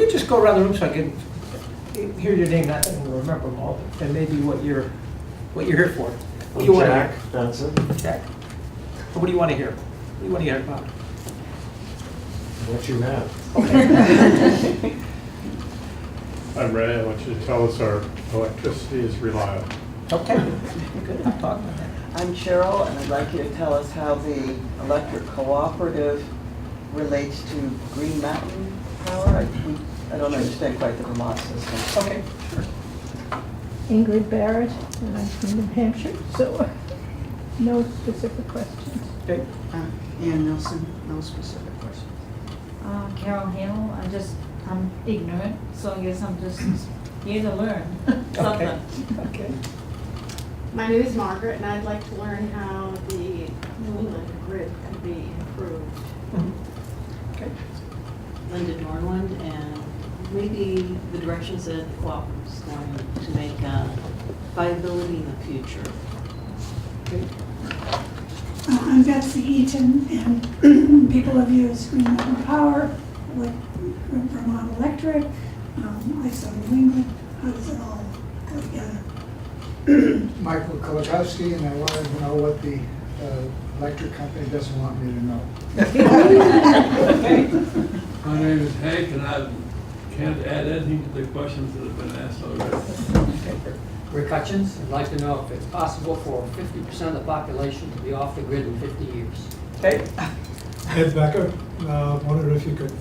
me just go around the room so I can hear your name, not that I can remember them all, and maybe what you're here for. What do you want to hear? Jack Benson. Jack. So what do you want to hear? What do you want to hear about? What you have. Okay. I'm Ray. I want you to tell us our electricity is reliable. Okay. Good. I'll talk about that. I'm Cheryl, and I'd like you to tell us how the electric cooperative relates to Green Mountain Power. I don't understand quite the Vermont system. Okay. Sure. Ingrid Barrett, and I'm from New Hampshire, so no specific questions. Okay. Ann Nelson, no specific questions. Carol Hamill, I'm ignorant, so I guess I'm just here to learn something. Okay. My name is Margaret, and I'd like to learn how the New England grid can be improved. Okay. Linda Norland, and maybe the directions that the cooperative is going to make viability in the future. Okay. I'm Betsy Eaton, and people have used Green Mountain Power, like Vermont Electric, ISO New England. How does it all go together? Michael Kolakowski, and I wanted to know what the electric company doesn't want me to know. My name is Hank, and I can't add anything to the questions that have been asked already. Rick Hutchins, I'd like to know if it's possible for 50% of the population to be off the grid in 50 years. Okay. Ed Becker, wondered if you could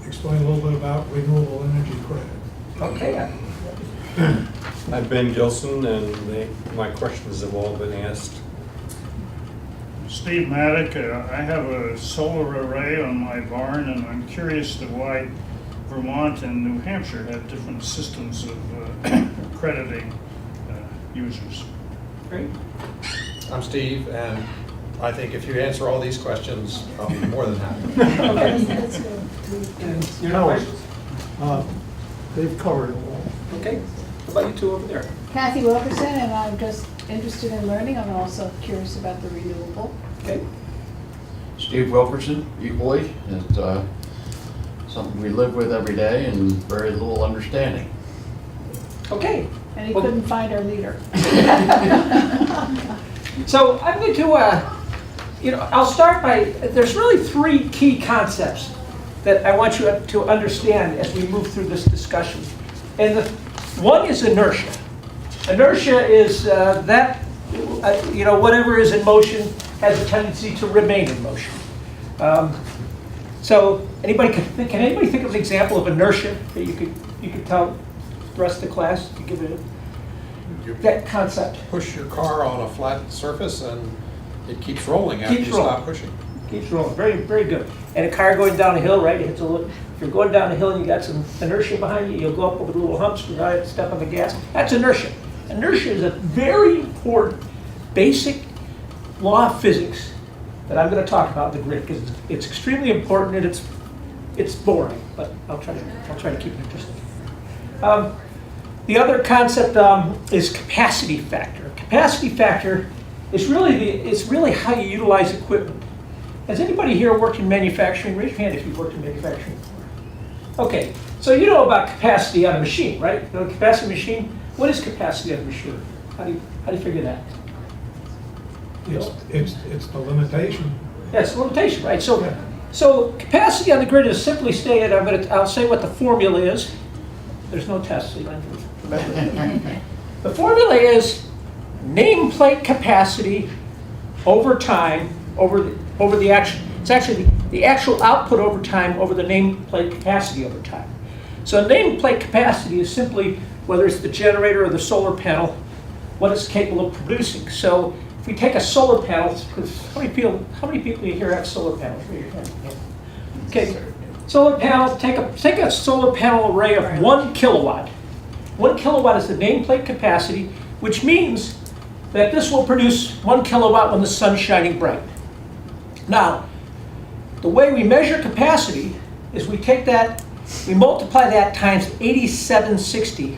explain a little bit about renewable energy credit. Okay. I'm Ben Gilson, and my questions have all been asked. Steve Maddock, I have a solar array on my barn, and I'm curious to why Vermont and New Hampshire have different systems of crediting users. Great. I'm Steve, and I think if you answer all these questions, I'll be more than happy. Okay. Your questions? They've covered it all. Okay. How about you two over there? Kathy Wilkerson, and I'm just interested in learning. I'm also curious about the renewable. Okay. Steve Wilkerson, equally. It's something we live with every day and very little understanding. Okay. And he couldn't find our leader. So I'm going to, I'll start by, there's really three key concepts that I want you to understand as we move through this discussion. And one is inertia. Inertia is whatever is in motion has a tendency to remain in motion. So can anybody think of an example of inertia that you could tell the rest of the class to give it that concept? Push your car on a flat surface, and it keeps rolling after you stop pushing. Keeps rolling. Very, very good. And a car going down a hill, right? If you're going down a hill and you got some inertia behind you, you'll go up over the little humps without step on the gas. That's inertia. Inertia is a very important, basic law of physics that I'm going to talk about in the grid because it's extremely important and it's boring, but I'll try to keep it interesting. The other concept is capacity factor. Capacity factor is really how you utilize equipment. Has anybody here worked in manufacturing? Raise your hand if you've worked in manufacturing before. Okay, so you know about capacity on a machine, right? You know capacity of a machine? What is capacity of a machine? How do you figure that? It's the limitation. Yeah, it's the limitation, right? So capacity on the grid is simply stated. I'll say what the formula is. There's no test, so you don't have to remember it. The formula is nameplate capacity over time over the actual. It's actually the actual output over time over the nameplate capacity over time. So nameplate capacity is simply whether it's the generator or the solar panel, what it's capable of producing. So if we take a solar panel, because how many people here have solar panels? Raise your hand. Okay, solar panel. Take a solar panel array of 1 kilowatt. 1 kilowatt is the nameplate capacity, which means that this will produce 1 kilowatt when the sun's shining bright. Now, the way we measure capacity is we multiply that times 8760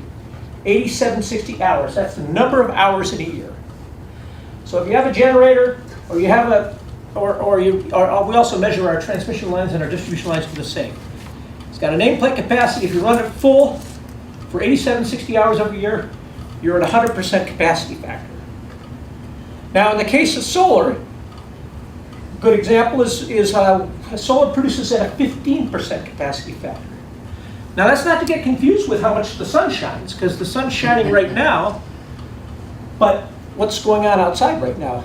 hours. That's the number of hours in a year. So if you have a generator, or you have we also measure our transmission lines and our distribution lines for the same. got a nameplate capacity. If you run it full for 87, 60 hours every year, you're at 100% capacity factor. Now, in the case of solar, a good example is solar produces at a 15% capacity factor. Now, that's not to get confused with how much the sun shines, because the sun's shining right now, but what's going on outside right now?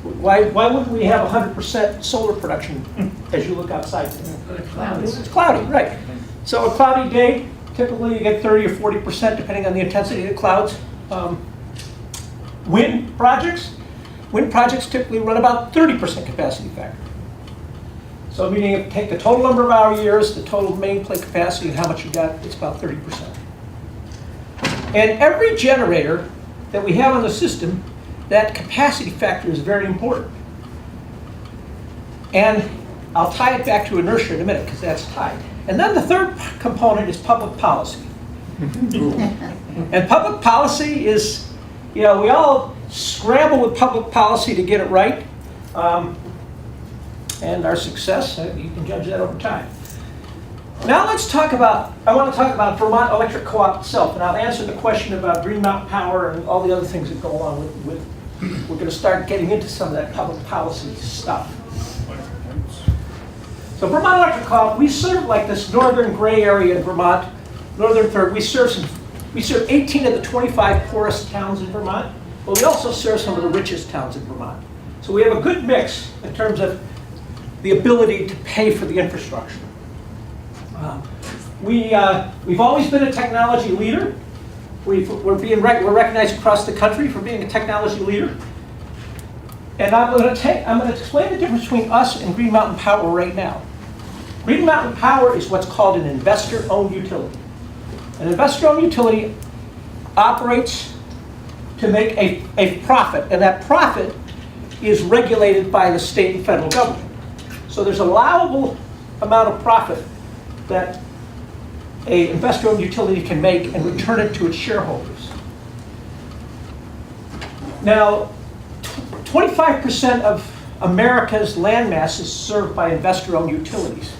Why wouldn't we have 100% solar production as you look outside? It's cloudy, right. So a cloudy day, typically you get 30 or 40% depending on the intensity of the clouds. Wind projects typically run about 30% capacity factor. So meaning if you take the total number of hour years, the total nameplate capacity, and how much you got, it's about 30%. And every generator that we have on the system, that capacity factor is very important. And I'll tie it back to inertia in a minute because that's tied. And then the third component is public policy. And public policy is, we all scramble with public policy to get it right. And our success, you can judge that over time. Now I want to talk about Vermont Electric Co-op itself, and I'll answer the question about Green Mountain Power and all the other things that go along with we're going to start getting into some of that public policy stuff. So Vermont Electric Co-op, we serve like this northern gray area in Vermont, northern third. We serve 18 of the 25 poorest towns in Vermont, but we also serve some of the richest towns in Vermont. So we have a good mix in terms of the ability to pay for the infrastructure. We've always been a technology leader. We're recognized across the country for being a technology leader. And I'm going to explain the difference between us and Green Mountain Power right now. Green Mountain Power is what's called an investor-owned utility. An investor-owned utility operates to make a profit, and that profit is regulated by the state and federal government. So there's an allowable amount of profit that an investor-owned utility can make and return it to its shareholders. Now, 25% of America's landmass is served by investor-owned utilities.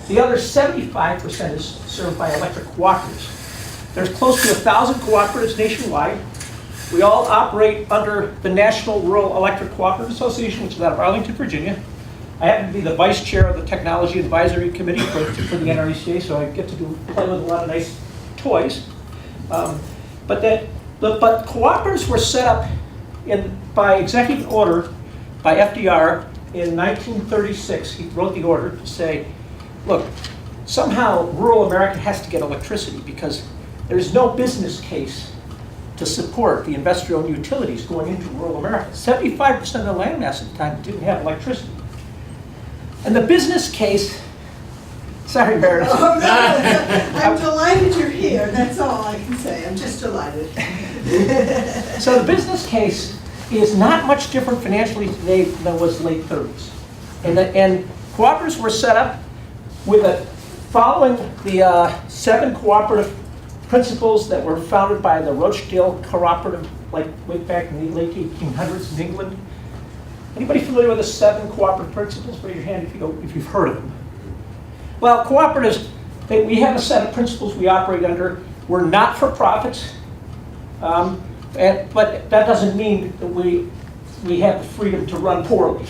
The other 75% is served by electric cooperatives. There's close to 1,000 cooperatives nationwide. We all operate under the National Rural Electric Cooperative Association, which is out of Arlington, Virginia. I happen to be the vice chair of the Technology Advisory Committee for the NRECA, so I get to play with a lot of nice toys. But cooperatives were set up by executive order by FDR in 1936. He wrote the order to say, look, somehow rural America has to get electricity because there's no business case to support the investor-owned utilities going into rural America. 75% of the landmass at the time didn't have electricity. And the business case, sorry, Meredith. Oh, no, I'm delighted you're here. That's all I can say. I'm just delighted. So the business case is not much different financially today than it was the late 30s. And cooperatives were set up following the 7 cooperative principles that were founded by the Rochdale Cooperative, like way back in the late 1800s in England. Anybody familiar with the 7 cooperative principles? Raise your hand if you've heard of them. Well, cooperatives, we have a set of principles we operate under. We're not for profits, but that doesn't mean that we have the freedom to run poorly.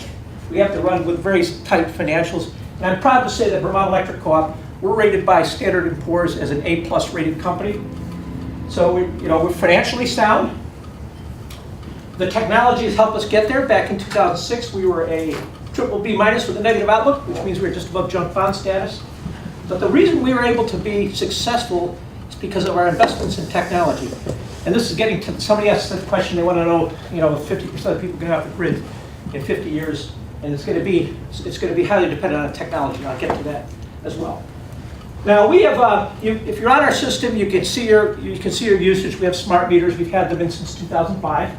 We have to run with very tight financials. And I'm proud to say that Vermont Electric Co-op, we're rated by Standard & Poor's as an A+ rated company. So we're financially sound. The technology has helped us get there. Back in 2006, we were a BBB- with a negative outlook, which means we were just above junk bond status. But the reason we were able to be successful is because of our investments in technology. And this is getting to, somebody asked the question, they want to know, if 50% of people get off the grid in 50 years, and it's going to be highly dependent on technology, and I'll get to that as well. Now we have, if you're on our system, you can see your usage. We have smart meters. We've had them in since 2005.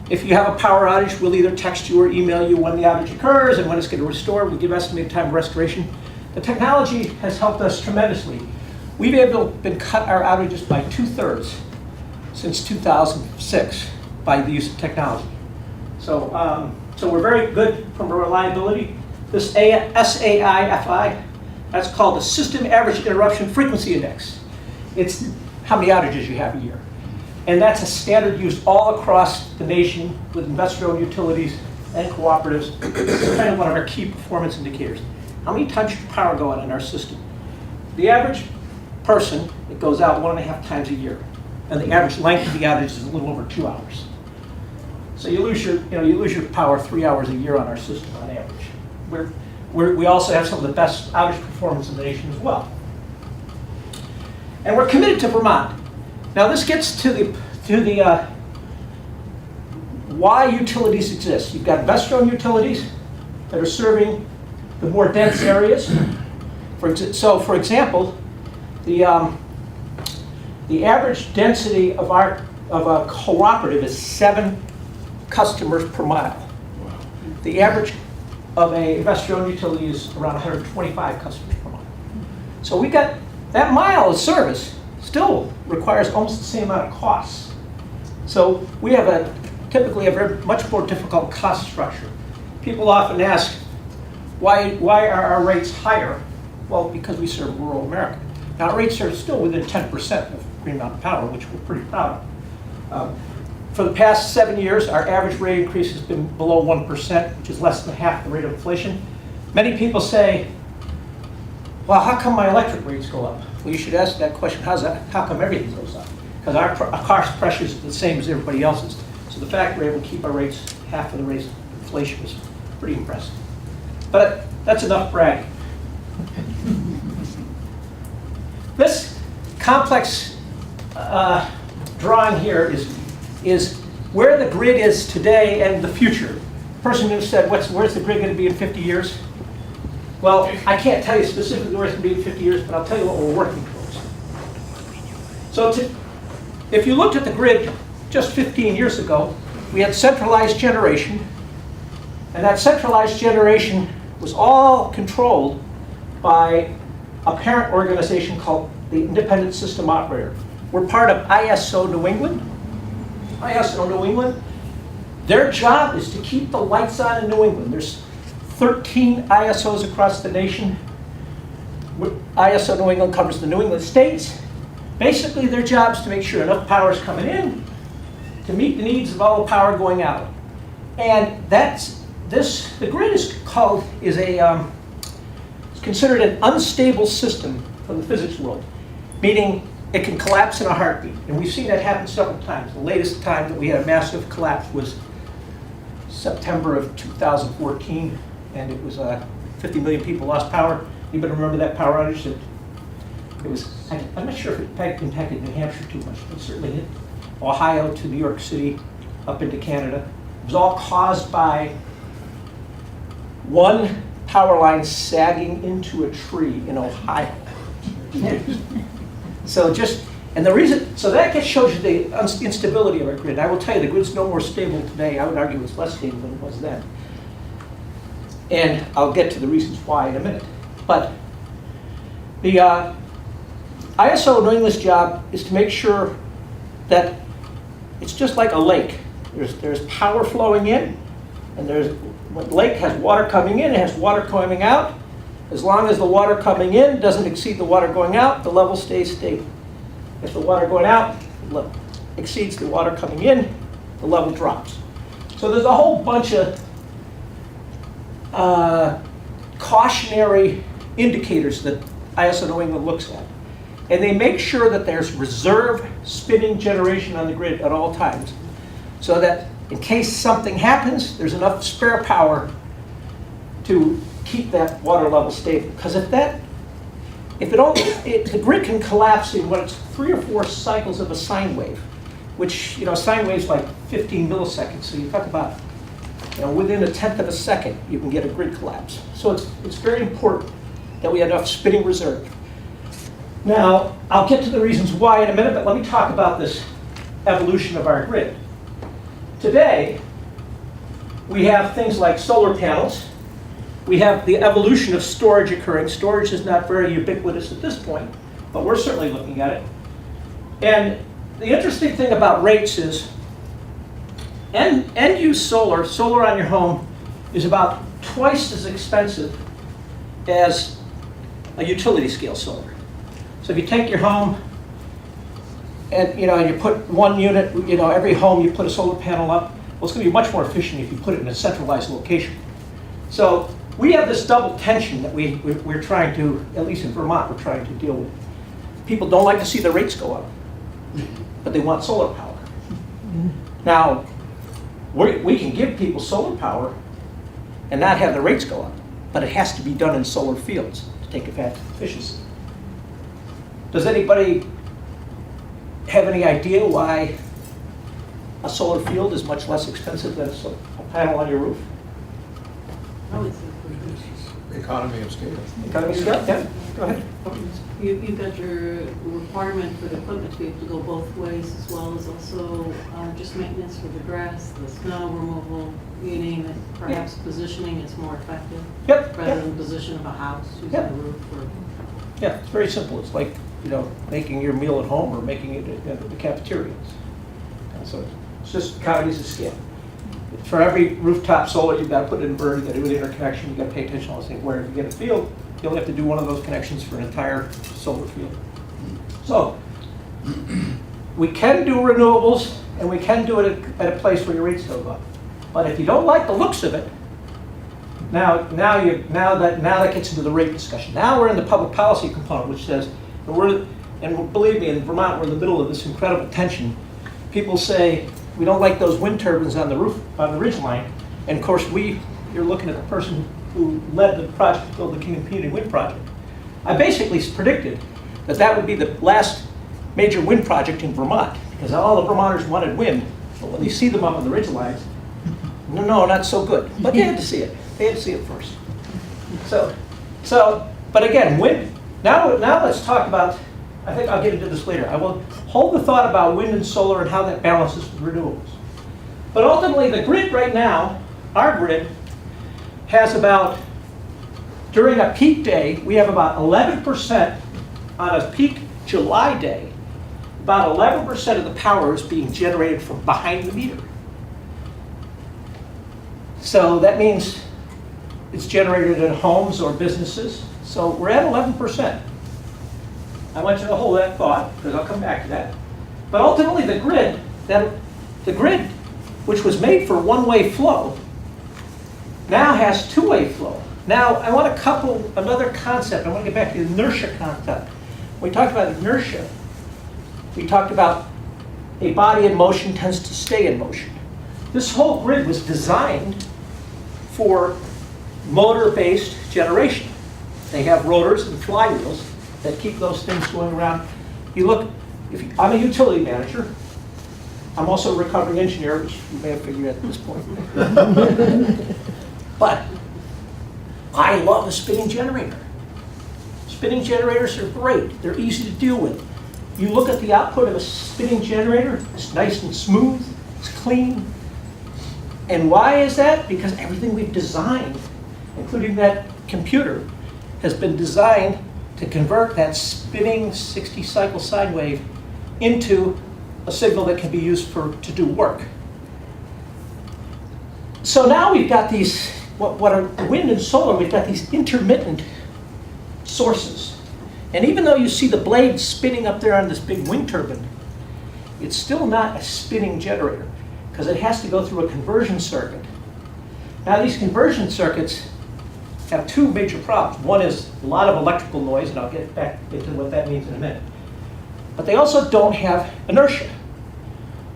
If you have a power outage, we'll either text you or email you when the outage occurs and when it's going to restore. We give estimated time of restoration. The technology has helped us tremendously. We've been cut our outages by 2/3 since 2006 by the use of technology. So we're very good from a reliability. This SAIFI That's called the System Average Interruption Frequency Index. It's how many outages you have a year. And that's a standard used all across the nation with investor-owned utilities and cooperatives. It's kind of one of our key performance indicators. How many times should power go out in our system? The average person, it goes out 1.5 times a year. And the average length of the outage is a little over 2 hours. So you lose your power 3 hours a year on our system on average. We also have some of the best outage performance in the nation as well. And we're committed to Vermont. Now this gets to the why utilities exist. You've got investor-owned utilities that are serving the more dense areas. So for example, the average density of a cooperative is 7 customers per mile. The average of a investor-owned utility is around 125 customers per mile. So we got that mile of service still requires almost the same amount of costs. So we have typically a very much more difficult cost structure. People often ask, why are our rates higher? Well, because we serve rural America. Now, our rates are still within 10% of Green Mountain Power, which we're pretty proud of. For the past 7 years, our average rate increase has been below 1%, which is less than half the rate of inflation. Many people say, well, how come my electric rates go up? Well, you should ask that question, how come everything goes up? Because our cost pressures are the same as everybody else's. So the fact we're able to keep our rates half of the rate of inflation is pretty impressive. But that's enough bragging. This complex drawing here is where the grid is today and the future. The person who said, where's the grid going to be in 50 years? Well, I can't tell you specifically where it's going to be in 50 years, but I'll tell you what we're working towards. So if you looked at the grid just 15 years ago, we had centralized generation, and that centralized generation was all controlled by a parent organization called the Independent System Operator. We're part of ISO New England. ISO New England, their job is to keep the lights on in New England. There's 13 ISOs across the nation. ISO New England covers the New England states. Basically, their job is to make sure enough power is coming in to meet the needs of all the power going out. And the grid is considered an unstable system from the physics world, meaning it can collapse in a heartbeat. And we've seen that happen several times. The latest time that we had a massive collapse was September of 2014, and it was 50 million people lost power. Anybody remember that power outage? I'm not sure if it impacted New Hampshire too much, but it certainly hit Ohio to New York City, up into Canada. It was all caused by one power line sagging into a tree in Ohio. So that just shows you the instability of our grid. I will tell you, the grid's no more stable today. I would argue it's less stable than it was then. And I'll get to the reasons why in a minute. But the ISO New England's job is to make sure that it's just like a lake. There's power flowing in, and when the lake has water coming in, it has water coming out. As long as the water coming in doesn't exceed the water going out, the level stays stable. If the water going out exceeds the water coming in, the level drops. So there's a whole bunch of cautionary indicators that ISO New England looks at. And they make sure that there's reserve spinning generation on the grid at all times, so that in case something happens, there's enough spare power to keep that water level stable. Because the grid can collapse in what it's 3 or 4 cycles of a sine wave, which, sine wave's like 15 milliseconds. So you talk about, within 1/10 of a second, you can get a grid collapse. So it's very important that we have enough spinning reserve. Now, I'll get to the reasons why in a minute, but let me talk about this evolution of our grid. Today, we have things like solar panels. We have the evolution of storage occurring. Storage is not very ubiquitous at this point, but we're certainly looking at it. And the interesting thing about rates is end-use solar on your home is about twice as expensive as a utility scale solar. So if you take your home and you put one unit, every home you put a solar panel up, well, it's going to be much more efficient if you put it in a centralized location. So we have this double tension that we're trying to, at least in Vermont, we're trying to deal with. People don't like to see the rates go up, but they want solar power. Now, we can give people solar power and not have the rates go up, but it has to be done in solar fields to take advantage of efficiency. Does anybody have any idea why a solar field is much less expensive than a panel on your roof? I would say Economy of scale. Economy of scale, yeah, go ahead. you've got your requirement for the equipment to be able to go both ways, as well as also just maintenance for the grass, the snow removal, you name it. Perhaps positioning is more effective. Yep. Rather than position of a house, using Yep. a roof or. Yeah, it's very simple. It's like, making your meal at home or making it at the cafeterias. So it's just economies of scale. For every rooftop solar, you've got to put an inverter, you've got to do an interconnection, you've got to pay attention to all those things. Where if you get a field, you only have to do one of those connections for an entire solar field. So we can do renewables, and we can do it at a place where your rates go up. But if you don't like the looks of it, now that gets into the rate discussion. Now we're in the public policy component, which says, and believe me, in Vermont, we're in the middle of this incredible tension. People say, we don't like those wind turbines on the roof, on the ridge line. And of course, you're looking at the person who led the project to build the King and Peony wind project. I basically predicted that would be the last major wind project in Vermont, because all the Vermonters wanted wind. But when you see them up on the ridge lines, no, not so good. But they had to see it. They had to see it first. But again, wind. Now let's talk about, I think I'll get into this later. I will hold the thought about wind and solar and how that balances with renewables. But ultimately, the grid right now, our grid, has about, during a peak day, we have about 11% on a peak July day, about 11% of the power is being generated from behind the meter. So that means it's generated in homes or businesses. So we're at 11%. I want you to hold that thought, because I'll come back to that. But ultimately, the grid, which was made for one-way flow, now has two-way flow. Now, I want to couple another concept. I want to get back to the inertia concept. When we talked about inertia, we talked about a body in motion tends to stay in motion. This whole grid was designed for motor-based generation. They have rotors and flywheels that keep those things going around. I'm a utility manager. I'm also a recovering engineer, which you may have figured out at this point. But I love a spinning generator. Spinning generators are great. They're easy to deal with. You look at the output of a spinning generator, it's nice and smooth, it's clean. And why is that? Because everything we've designed, including that computer, has been designed to convert that spinning 60-cycle sine wave into a signal that can be used to do work. So now we've got these, what are wind and solar, we've got these intermittent sources. And even though you see the blade spinning up there on this big wind turbine, it's still not a spinning generator, because it has to go through a conversion circuit. Now these conversion circuits have two major problems. One is a lot of electrical noise, and I'll get back into what that means in a minute. But they also don't have inertia.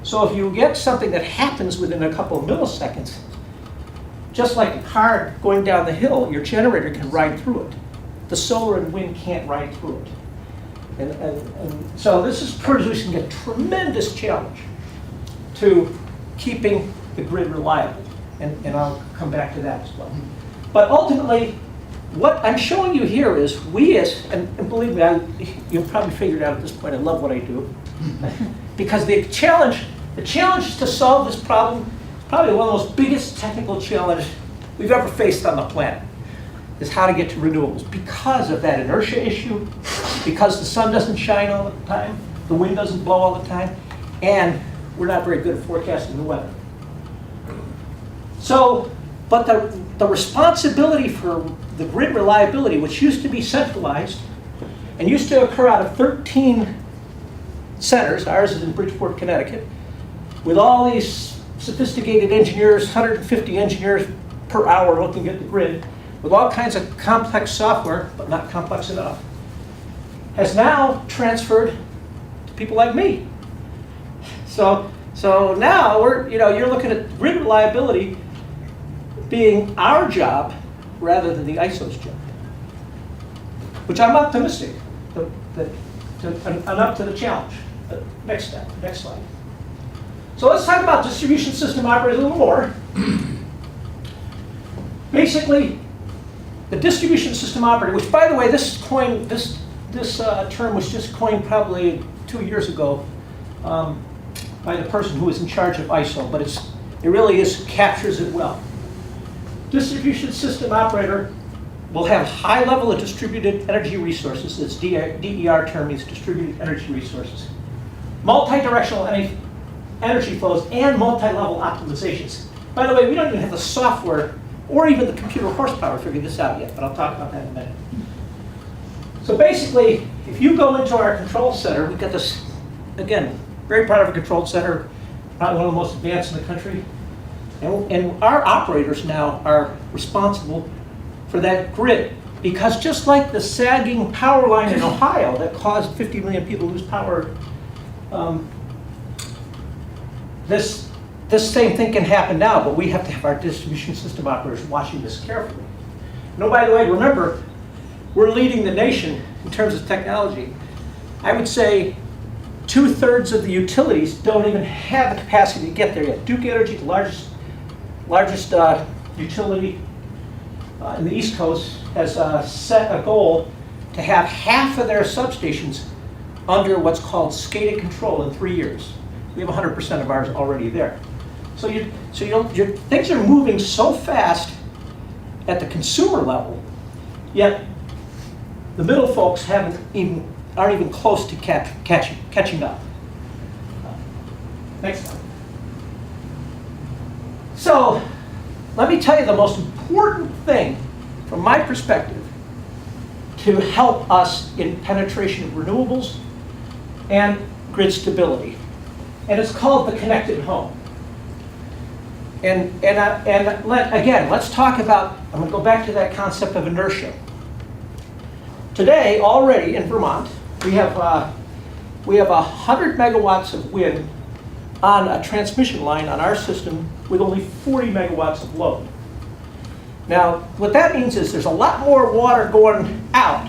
So if you get something that happens within a couple of milliseconds, just like a car going down the hill, your generator can ride through it. The solar and wind can't ride through it. And so this is producing a tremendous challenge to keeping the grid reliable. And I'll come back to that as well. But ultimately, what I'm showing you here is and believe me, you've probably figured out at this point, I love what I do. Because the challenge to solve this problem is probably one of the most biggest technical challenges we've ever faced on the planet, is how to get to renewables. Because of that inertia issue, because the sun doesn't shine all the time, the wind doesn't blow all the time, and we're not very good at forecasting the weather. So, but the responsibility for the grid reliability, which used to be centralized and used to occur out of 13 centers, ours is in Bridgeport, Connecticut, with all these sophisticated engineers, 150 engineers per hour looking at the grid, with all kinds of complex software, but not complex enough, has now transferred to people like me. So now you're looking at grid reliability being our job rather than the ISO's job, which I'm optimistic that I'm up to the challenge. Next slide. So let's talk about distribution system operators a little more. Basically, the distribution system operator, which by the way, this term was just coined probably 2 years ago by the person who was in charge of ISO, but it really captures it well. Distribution system operator will have high level of distributed energy resources. This DER term means distributed energy resources. Multi-directional energy flows and multi-level optimizations. By the way, we don't even have the software or even the computer horsepower to figure this out yet, but I'll talk about that in a minute. So basically, if you go into our control center, we've got this, again, very proud of a control center, probably one of the most advanced in the country. And our operators now are responsible for that grid. Because just like the sagging power line in Ohio that caused 50 million people to lose power, this same thing can happen now, but we have to have our distribution system operators watching this carefully. No, by the way, remember, we're leading the nation in terms of technology. I would say 2/3 of the utilities don't even have the capacity to get there yet. Duke Energy, the largest utility in the East Coast, has set a goal to have half of their substations under what's called SCADA control in 3 years. We have 100% of ours already there. So things are moving so fast at the consumer level, yet the middle folks aren't even close to catching up. Next slide. So let me tell you the most important thing from my perspective to help us in penetration of renewables and grid stability. And it's called the connected home. Let's talk about, I'm going to go back to that concept of inertia. Today, already in Vermont, we have 100 megawatts of wind on a transmission line on our system with only 40 megawatts of load. Now, what that means is there's a lot more water going out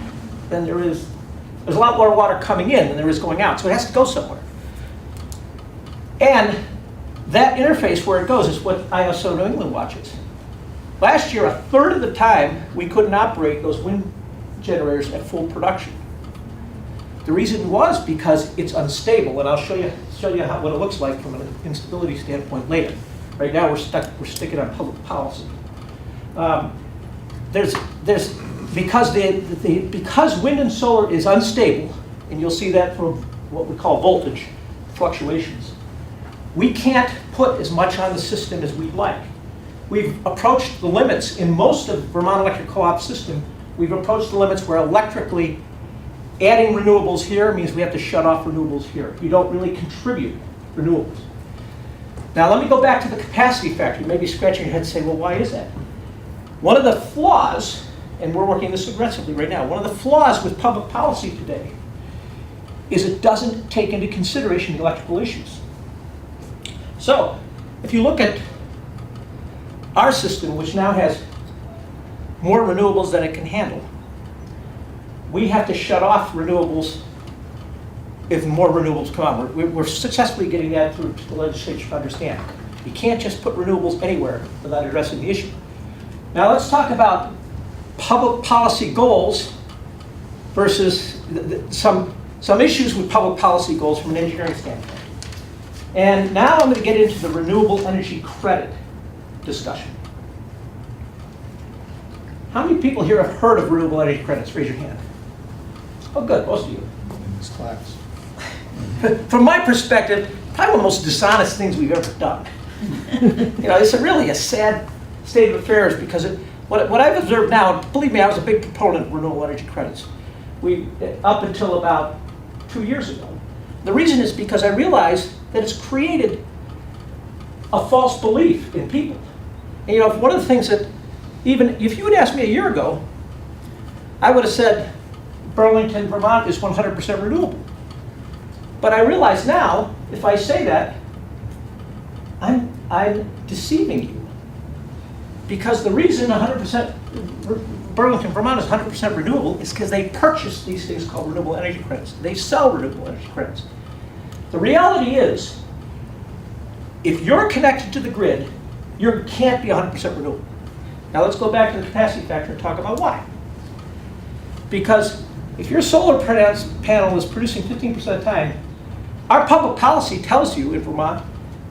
than there's a lot more water coming in than there is going out, so it has to go somewhere. And that interface where it goes is what ISO New England watches. Last year, 1/3 of the time, we couldn't operate those wind generators at full production. The reason was because it's unstable, and I'll show you what it looks like from an instability standpoint later. Right now, we're sticking on public policy. Because wind and solar is unstable, and you'll see that from what we call voltage fluctuations, we can't put as much on the system as we'd like. We've approached the limits in most of Vermont Electric Co-op system. We've approached the limits where electrically adding renewables here means we have to shut off renewables here. You don't really contribute renewables. Now let me go back to the capacity factor. You may be scratching your head and say, well, why is that? One of the flaws, and we're working this aggressively right now, one of the flaws with public policy today is it doesn't take into consideration the electrical issues. So, if you look at our system, which now has more renewables than it can handle, we have to shut off renewables if more renewables come on. We're successfully getting that through the legislature to understand. You can't just put renewables anywhere without addressing the issue. Now let's talk about public policy goals versus some issues with public policy goals from an engineering standpoint. And now I'm going to get into the renewable energy credit discussion. How many people here have heard of renewable energy credits? Raise your hand. Oh, good, most of you. In this class. From my perspective, probably one of the most dishonest things we've ever done. It's really a sad state of affairs because what I've observed now, believe me, I was a big proponent of renewable energy credits. Up until about 2 years ago. The reason is because I realized that it's created a false belief in people. And, one of the things that, even if you had asked me a year ago, I would have said Burlington, Vermont is 100% renewable. But I realize now, if I say that, I'm deceiving you. Because the reason 100% Burlington, Vermont is 100% renewable is because they purchase these things called renewable energy credits. They sell renewable energy credits. The reality is, if you're connected to the grid, you can't be 100% renewable. Now let's go back to the capacity factor and talk about why. Because if your solar panel is producing 15% of the time, our public policy tells you in Vermont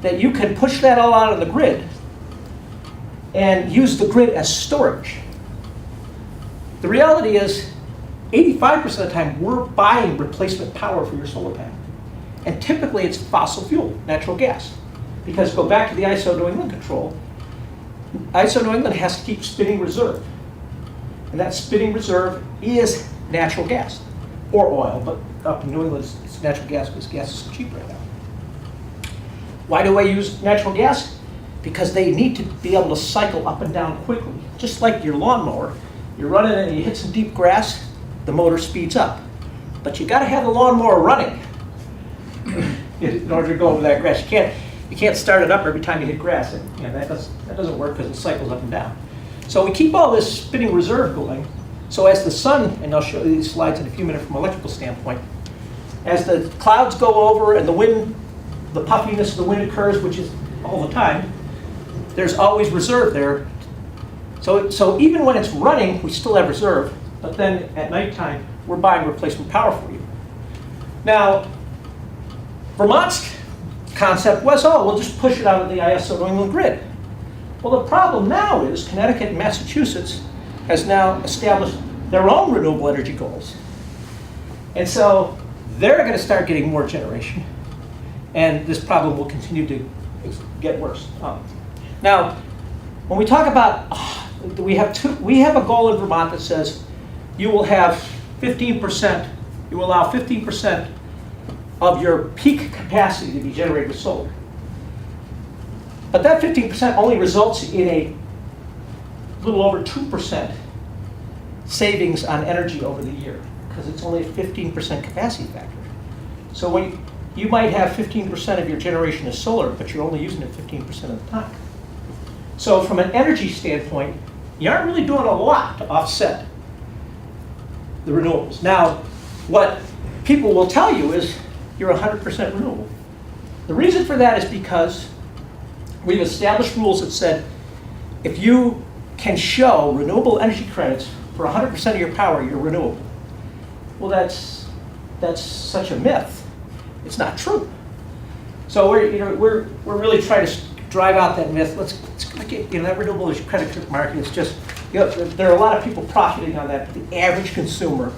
that you can push that all out on the grid and use the grid as storage. The reality is, 85% of the time, we're buying replacement power for your solar panel. And typically it's fossil fuel, natural gas. Because go back to the ISO New England control, ISO New England has to keep spinning reserve. And that spinning reserve is natural gas, or oil, but up in New England it's natural gas because gas is cheap right now. Why do I use natural gas? Because they need to be able to cycle up and down quickly. Just like your lawnmower, you're running and you hit some deep grass, the motor speeds up. But you gotta have the lawnmower running in order to go over that grass. You can't start it up every time you hit grass. And, that doesn't work because it cycles up and down. So we keep all this spinning reserve going. So as the sun, and I'll show you these slides in a few minutes from an electrical standpoint, as the clouds go over and the wind, the puffiness of the wind occurs, which is all the time, there's always reserve there. So even when it's running, we still have reserve, but then at nighttime, we're buying replacement power for you. Now, Vermont's concept was, we'll just push it out of the ISO New England grid. Well, the problem now is Connecticut and Massachusetts has now established their own renewable energy goals. And so they're going to start getting more generation, and this problem will continue to get worse. Now, when we talk about, we have a goal in Vermont that says you will have 15%, you will allow 15% of your peak capacity to be generated with solar. But that 15% only results in a little over 2% savings on energy over the year, because it's only a 15% capacity factor. So when you might have 15% of your generation is solar, but you're only using it 15% of the time. So from an energy standpoint, you aren't really doing a lot to offset the renewables. Now, what people will tell you is you're 100% renewable. The reason for that is because we've established rules that said if you can show renewable energy credits for 100% of your power, you're renewable. Well, that's such a myth. It's not true. So we're really trying to drive out that myth. Let's get that renewable energy credit market is just, there are a lot of people profiting on that, but the average consumer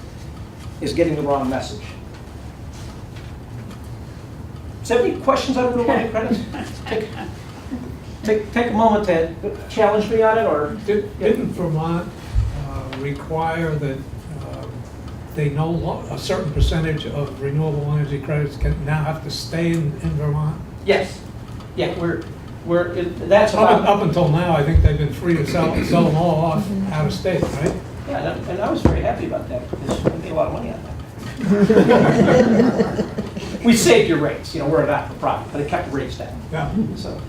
is getting the wrong message. Is there any questions on renewable energy credits? Take a moment to challenge me on it, or didn't Vermont require that they a certain percentage of renewable energy credits can now have to stay in Vermont? Yes. Yeah, that's about up until now. I think they've been free to sell them all off out of state, right? Yeah, and I was very happy about that because we made a lot of money on that. We saved your rates. We're a not-for-profit, but it kept the rates down. Yeah. So,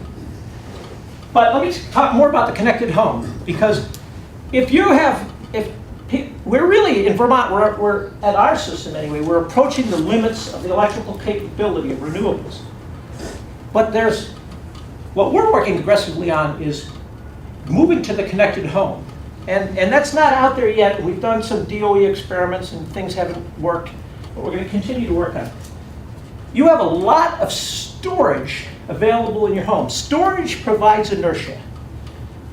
but let me talk more about the connected home, because we're really in Vermont, we're at our system anyway, we're approaching the limits of the electrical capability of renewables. But what we're working aggressively on is moving to the connected home. And that's not out there yet. We've done some DOE experiments and things haven't worked, but we're going to continue to work on it. You have a lot of storage available in your home. Storage provides inertia.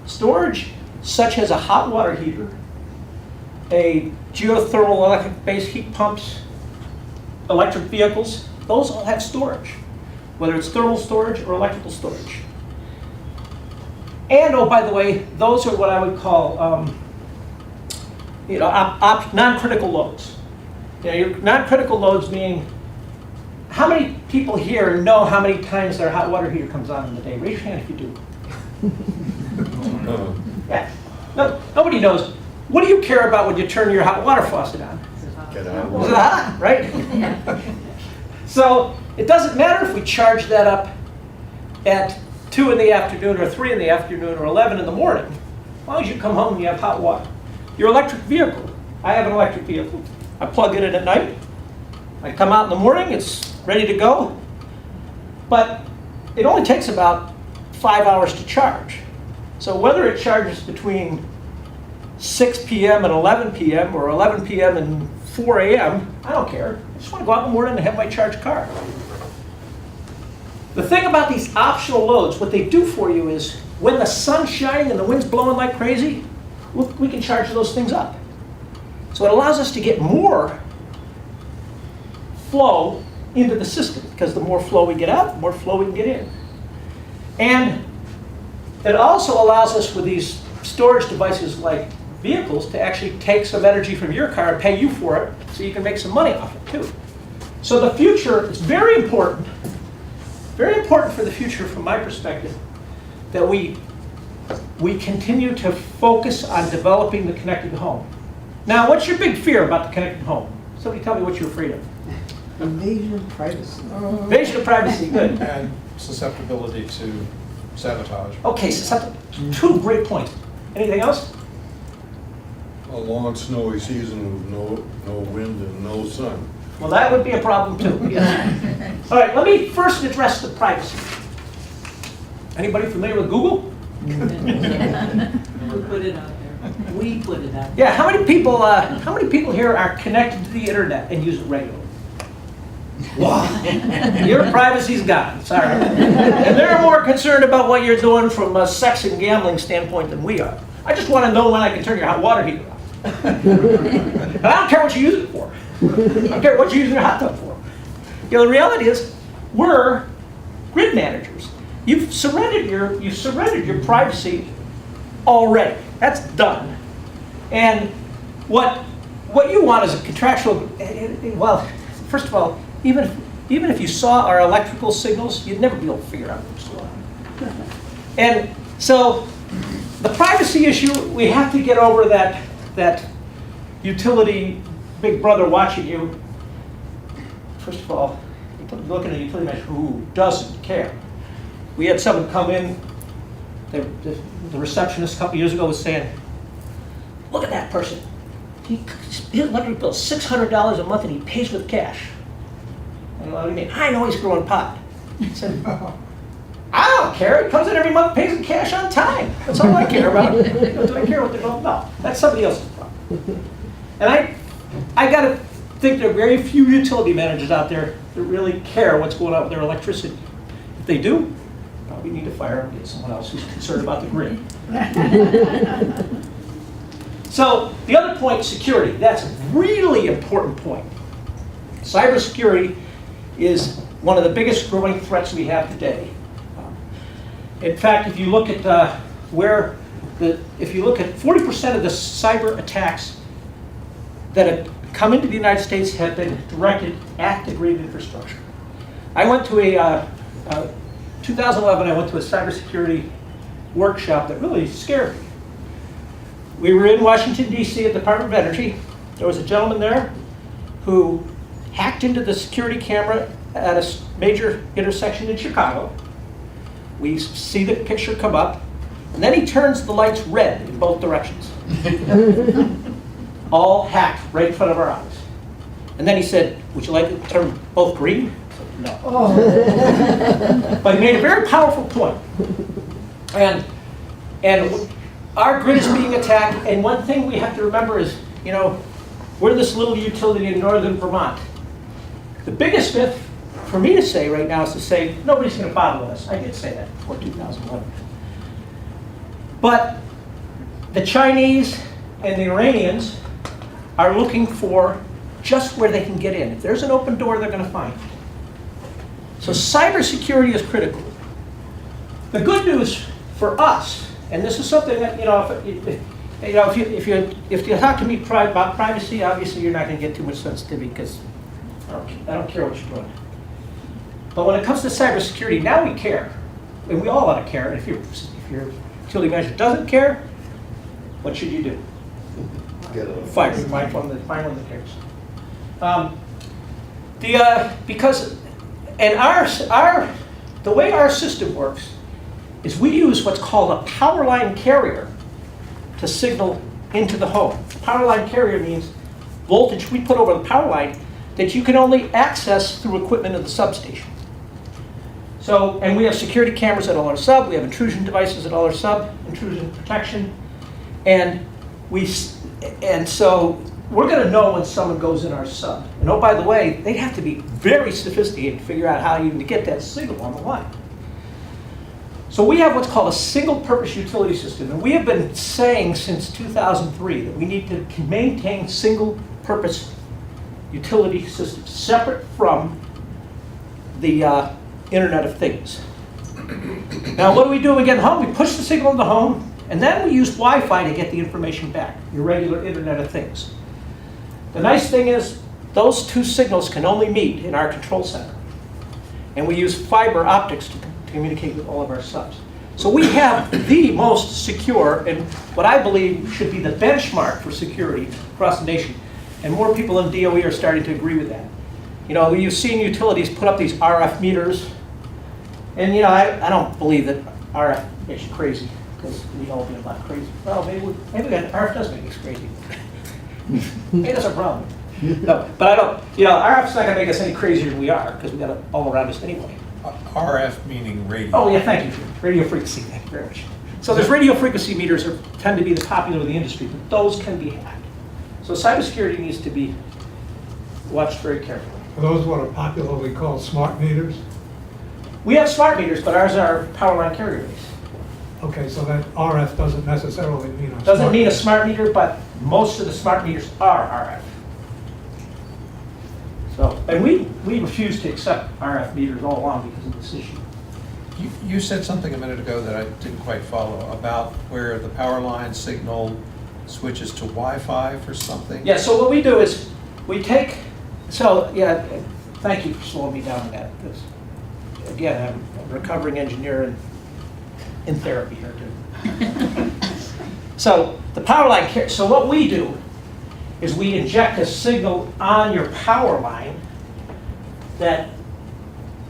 Storage, such as a hot water heater, a geothermal electric-based heat pumps, electric vehicles, those all have storage, whether it's thermal storage or electrical storage. And, oh, by the way, those are what I would call non-critical loads. Your non-critical loads meaning, how many people here know how many times their hot water heater comes on in the day? Raise your hand if you do. Yeah. No, nobody knows. What do you care about when you turn your hot water faucet on? Get out. Is it hot, right? So it doesn't matter if we charge that up at 2 in the afternoon or 3 in the afternoon or 11 in the morning. As long as you come home and you have hot water. Your electric vehicle. I have an electric vehicle. I plug it in at night. I come out in the morning, it's ready to go. But it only takes about 5 hours to charge. So whether it charges between 6 p.m. and 11 p.m. or 11 p.m. and 4 a.m., I don't care. I just want to go out in the morning and have my charged car. The thing about these optional loads, what they do for you is when the sun's shining and the wind's blowing like crazy, we can charge those things up. So it allows us to get more flow into the system, because the more flow we get out, the more flow we can get in. And it also allows us with these storage devices like vehicles to actually take some energy from your car and pay you for it, so you can make some money off it too. So the future is very important for the future from my perspective, that we continue to focus on developing the connected home. Now, what's your big fear about the connected home? Somebody tell me what you're afraid of. Invasion of privacy. Invasion of privacy, good. And susceptibility to sabotage. Okay, so two great points. Anything else? A long snowy season with no wind and no sun. Well, that would be a problem too. Yes. All right, let me first address the privacy. Anybody familiar with Google? We put it out there. We put it out there. Yeah, how many people here are connected to the internet and use it regularly? Wow. Your privacy's gone, sorry. And they're more concerned about what you're doing from a sex and gambling standpoint than we are. I just want to know when I can turn your hot water heater off. And I don't care what you use it for. I don't care what you use your hot tub for. You know, the reality is, we're grid managers. You've surrendered your privacy already. That's done. And what you want is a contractual. Well, first of all, even if you saw our electrical signals, you'd never be able to figure out what's going on. And so, the privacy issue, we have to get over that utility big brother watching you. First of all, you look at a utility manager who doesn't care. We had someone come in, the receptionist a couple years ago was saying, look at that person. His electric bill is $600 a month and he pays with cash. And what do you mean? I know he's growing pot. I said, I don't care. He comes in every month, pays in cash on time. That's all I care about. Do I care what they're doing? No, that's somebody else's problem. And I got to think there are very few utility managers out there that really care what's going on with their electricity. If they do, probably need to fire them and get someone else who's concerned about the grid. So the other point, security. That's a really important point. Cybersecurity is one of the biggest growing threats we have today. In fact, if you look at if you look at 40% of the cyber attacks that have come into the United States have been directed at the grid infrastructure. I went to 2011, I went to a cybersecurity workshop that really scared me. We were in Washington, D.C. at the Department of Energy. There was a gentleman there who hacked into the security camera at a major intersection in Chicago. We see the picture come up, and then he turns the lights red in both directions. All hacked right in front of our eyes. And then he said, would you like it to turn both green? I said, no. Oh. But he made a very powerful point. And our grid is being attacked, and one thing we have to remember is, you know, we're this little utility in northern Vermont. The biggest myth for me to say right now is to say, nobody's going to bother with us. I did say that before 2011. But the Chinese and the Iranians are looking for just where they can get in. If there's an open door, they're going to find it. So cybersecurity is critical. The good news for us And this is something that, if you talk to me about privacy, obviously you're not going to get too much sensitivity because I don't care what you're doing. But when it comes to cybersecurity, now we care, and we all ought to care. And if your utility manager doesn't care, what should you do? Find one that cares. The way our system works is we use what's called a power line carrier to signal into the home. Power line carrier means voltage we put over the power line that you can only access through equipment in the substation. So, and we have security cameras at all our sub, we have intrusion devices at all our sub, intrusion protection, and so we're going to know when someone goes in our sub. And oh, by the way, they have to be very sophisticated to figure out how even to get that signal on the line. So we have what's called a single-purpose utility system, and we have been saying since 2003 that we need to maintain single-purpose utility systems separate from the Internet of Things. Now, what do we do when we get home? We push the signal in the home, and then we use Wi-Fi to get the information back, your regular Internet of Things. The nice thing is those two signals can only meet in our control center, and we use fiber optics to communicate with all of our subs. So we have the most secure and what I believe should be the benchmark for security across the nation. And more people in DOE are starting to agree with that. You've seen utilities put up these RF meters, and I don't believe that RF makes you crazy, because we'd all be a lot crazy. Well, maybe RF does make us crazy. Maybe that's our problem. No, but I don't. RF's not going to make us any crazier than we are, because we got it all around us anyway. RF meaning radio. Oh yeah, thank you. Radio frequency, thank you very much. So there's radio frequency meters tend to be the popular of the industry, but those can be hacked. So cybersecurity needs to be watched very carefully. Are those what are popularly called smart meters? We have smart meters, but ours are power line carrier based. Okay, so that RF doesn't necessarily mean a Doesn't mean a smart meter, but most of the smart meters are RF. So, and we refuse to accept RF meters all along because of this issue. You said something a minute ago that I didn't quite follow about where the power line signal switches to Wi-Fi for something. Yeah, so what we do is we take, thank you for slowing me down on that. Because, again, I'm a recovering engineer and in therapy here too. So the power line, so what we do is we inject a signal on your power line that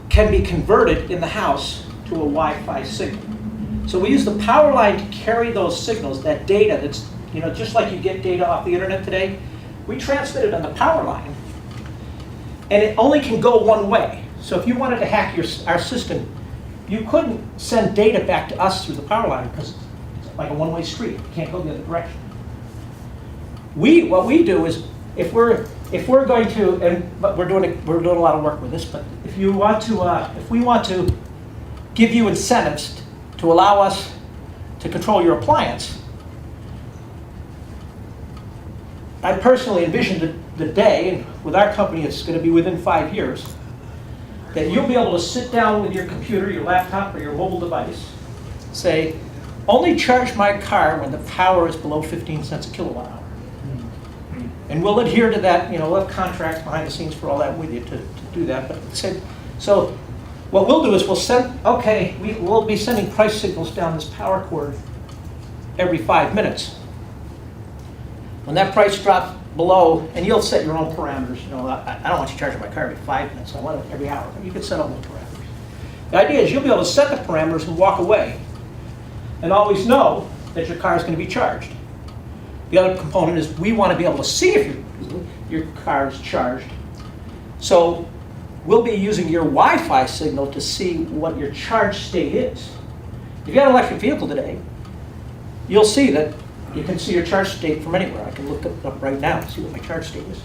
can be converted in the house to a Wi-Fi signal. So we use the power line to carry those signals, that data that's, just like you get data off the internet today, we transmit it on the power line, and it only can go one way. So if you wanted to hack our system, you couldn't send data back to us through the power line because it's like a one-way street. You can't go the other direction. What we do is, if we're going to, but we're doing a lot of work with this, but if we want to give you incentives to allow us to control your appliance, I personally envision the day, and with our company it's going to be within 5 years, that you'll be able to sit down with your computer, your laptop, or your mobile device, say, only charge my car when the power is below 15 cents a kilowatt hour. And we'll adhere to that, we'll have contracts behind the scenes for all that with you to do that. But so what we'll do is we'll be sending price signals down this power cord every 5 minutes. When that price drops below, and you'll set your own parameters, I don't want you charging my car every 5 minutes, I want it every hour. You can set up those parameters. The idea is you'll be able to set the parameters and walk away and always know that your car is going to be charged. The other component is we want to be able to see if your car is charged. So we'll be using your Wi-Fi signal to see what your charge state is. If you have an electric vehicle today, you'll see that you can see your charge state from anywhere. I can look it up right now and see what my charge state is.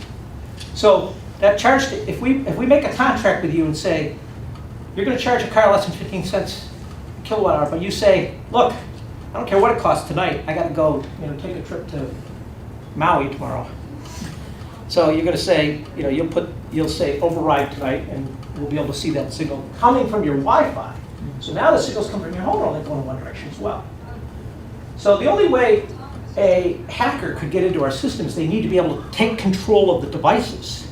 So that charge state, if we make a contract with you and say, you're going to charge a car less than 15 cents a kilowatt hour, but you say, look, I don't care what it costs tonight. I got to go, take a trip to Maui tomorrow. So you're going to say, you'll say override tonight, and we'll be able to see that signal coming from your Wi-Fi. So now the signals coming from your home are only going in one direction as well. So the only way a hacker could get into our systems, they need to be able to take control of the devices.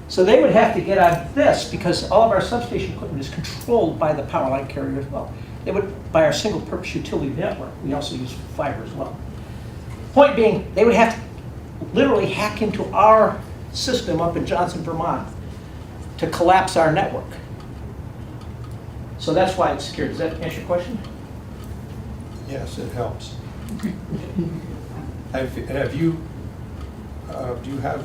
So they would have to get on this, because all of our substation equipment is controlled by the power line carrier as well. They would, by our single purpose utility network, we also use fiber as well. Point being, they would have to literally hack into our system up in Johnson, Vermont to collapse our network. So that's why it's secure. Does that answer your question? Yes, it helps. Have you, do you have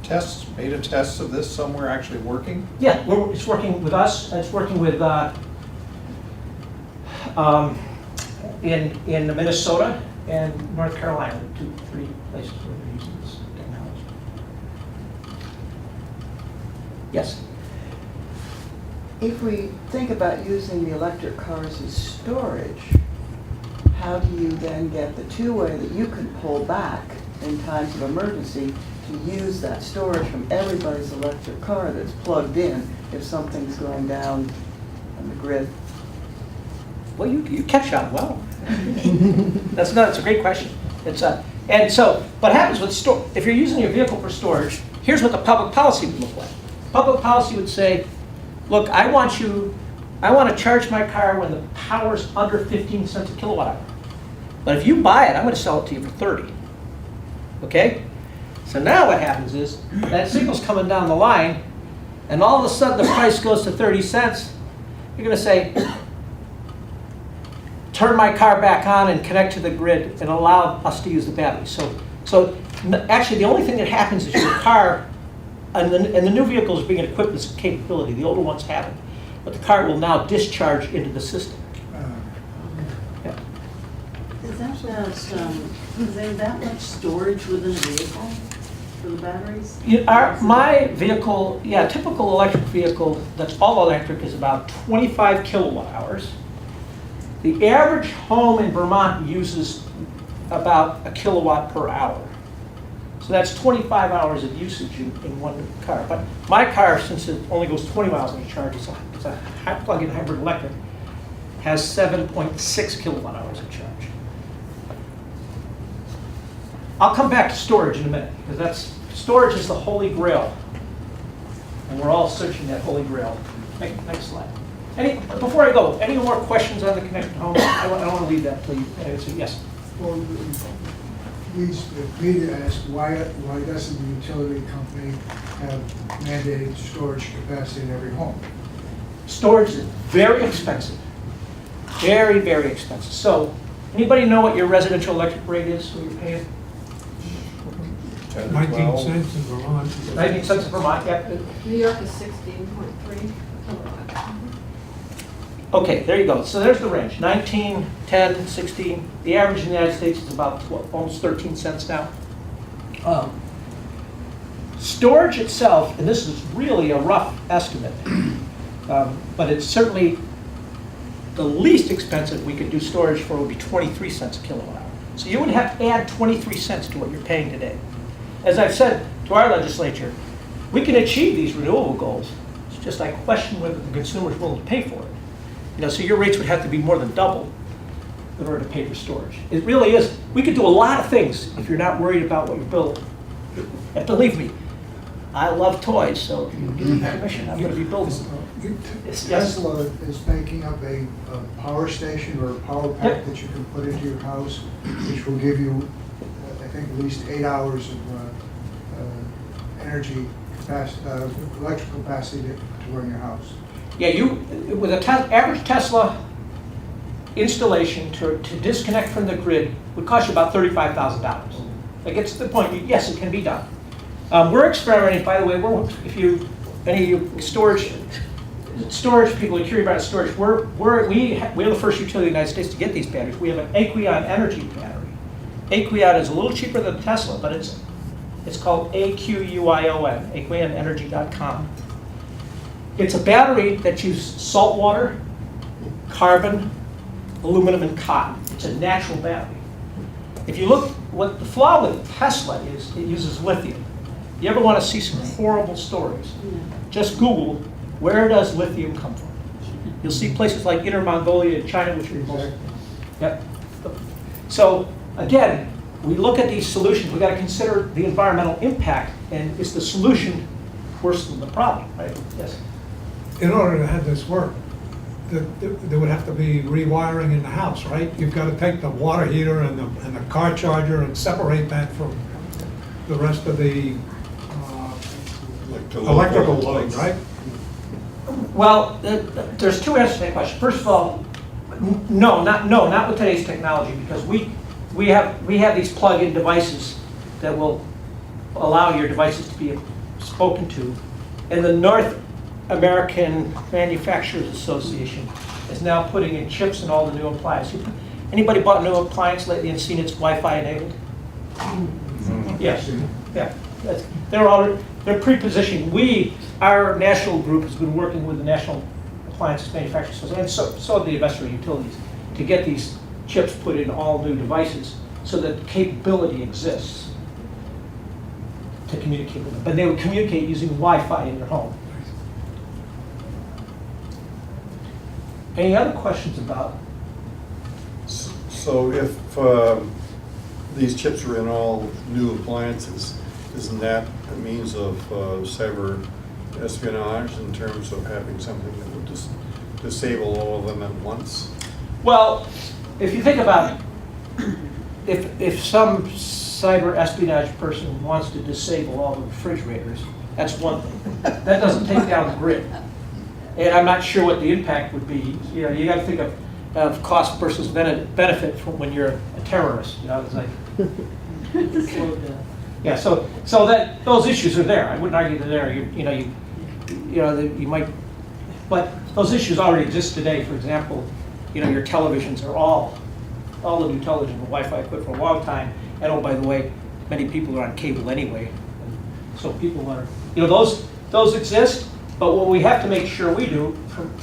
tests, beta tests of this somewhere actually working? Yeah, it's working with us, and it's working with in Minnesota and North Carolina, 2-3 places where they're using this technology. Yes? If we think about using the electric cars as storage, how do you then get the two-way that you can pull back in times of emergency to use that storage from everybody's electric car that's plugged in if something's going down on the grid? Well, you catch on well. That's a great question. And so what happens with if you're using your vehicle for storage, here's what the public policy would look like. Public policy would say, look, I want to charge my car when the power's under 15 cents a kilowatt hour. But if you buy it, I'm going to sell it to you for 30. Okay? So now what happens is that signal's coming down the line, and all of a sudden the price goes to 30 cents. You're going to say, turn my car back on and connect to the grid and allow us to use the battery. So actually the only thing that happens is your car, and the new vehicles are being equipped with this capability, the older ones haven't, but the car will now discharge into the system. Yeah. Is there that much storage within a vehicle for the batteries? My vehicle, typical electric vehicle that's all electric is about 25 kilowatt hours. The average home in Vermont uses about a kilowatt per hour. So that's 25 hours of usage in one car. But my car, since it only goes 20 miles on the charge, it's a plug-in hybrid electric, has 7.6 kilowatt hours of charge. I'll come back to storage in a minute, because storage is the holy grail. And we're all searching that holy grail. Next slide. Before I go, any more questions on the connected home? I don't want to leave that, please. Yes? Well, please, Peter asked, why doesn't the utility company have mandated storage capacity in every home? Storage is very expensive. Very, very expensive. So, anybody know what your residential electric rate is, what you're paying? 19 cents in Vermont. 19 cents in Vermont, yeah. New York is 16.3 kilowatt. Okay, there you go. So there's the range, 19, 10, 16. The average in the United States is about almost 13 cents now. Storage itself, and this is really a rough estimate, but it's certainly the least expensive we could do storage for would be 23 cents a kilowatt hour. So you would have to add 23 cents to what you're paying today. As I've said to our legislature, we can achieve these renewable goals. It's just I question whether the consumer is willing to pay for it. So your rates would have to be more than double in order to pay for storage. It really is. We could do a lot of things if you're not worried about what you build. And believe me, I love toys, so if you give me permission, I'm going to be building them. Tesla is making up a power station or a power pack that you can put into your house, which will give you, I think, at least 8 hours of energy capacity, electrical capacity to run your house. Yeah, with an average Tesla installation to disconnect from the grid would cost you about $35,000. That gets to the point. Yes, it can be done. We're experimenting, by the way. Any of you storage people are curious about storage. We're the first utility in the United States to get these batteries. We have an Aquion energy battery. Aquion is a little cheaper than Tesla, but it's called AQUION, AquionEnergy.com. It's a battery that uses salt water, carbon, aluminum, and cotton. It's a natural battery. If you look, what the flaw with Tesla is, it uses lithium. You ever want to see some horrible stories? Just Google, where does lithium come from? You'll see places like Inner Mongolia and China, which are most. Yep. So again, we look at these solutions, we gotta consider the environmental impact, and is the solution worse than the problem, right? Yes. In order to have this work, there would have to be rewiring in the house, right? You've got to take the water heater and the car charger and separate that from the rest of the electrical load, right? Well, there's two answers to that question. First of all, no, not with today's technology, because we have these plug-in devices that will allow your devices to be spoken to. And the North American Manufacturers Association is now putting in chips in all the new appliances. Anybody bought a new appliance lately and seen it's Wi-Fi enabled? Yes. Yeah. They're pre-positioned. Our national group has been working with the National Appliances Manufacturers Association, and so have the investor utilities, to get these chips put in all new devices so that the capability exists to communicate with them. But they would communicate using Wi-Fi in your home. Any other questions about? So if these chips are in all new appliances, isn't that a means of cyber espionage in terms of having something that would just disable all of them at once? Well, if you think about it, if some cyber espionage person wants to disable all the refrigerators, that's one thing. That doesn't take down the grid. And I'm not sure what the impact would be. You know, you got to think of cost versus benefit from when you're a terrorist. You know, it's like, yeah. So that those issues are there. I wouldn't argue they're there. You might, but those issues already exist today. For example, your televisions are all the new televisions are Wi-Fi equipped for a long time. And oh, by the way, many people are on cable anyway. So people are, those exist. But what we have to make sure we do,